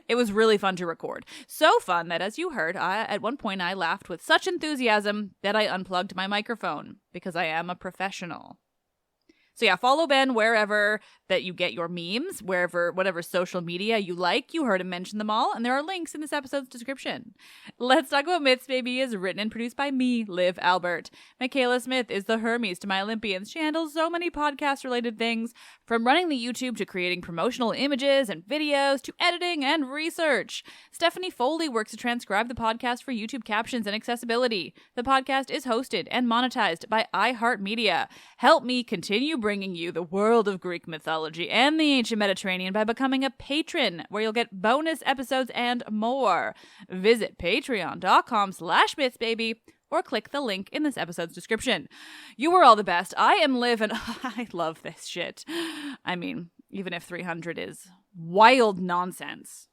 It was really fun to record. So fun that, as you heard, at one point I laughed with such enthusiasm that I unplugged my microphone, because I am a professional. So yeah, follow Ben wherever that you get your memes, whatever social media you like. You heard him mention them all, and there are links in this episode's description. Let's Talk About Myths, Baby is written and produced by me, Liv Albert. Michaela Smith is the Hermes to my Olympians. She handles so many podcast-related things, from running the YouTube to creating promotional images and videos to editing and research. Stephanie Foley works to transcribe the podcast for YouTube captions and accessibility. The podcast is hosted and monetized by iHeartMedia. Help me continue bringing you the world of Greek mythology and the ancient Mediterranean by becoming a patron, where you'll get bonus episodes and more. Visit patreon.com/mythsbaby or click the link in this episode's description. You were all the best. I am Liv, and I love this shit. I mean, even if 300 is wild nonsense.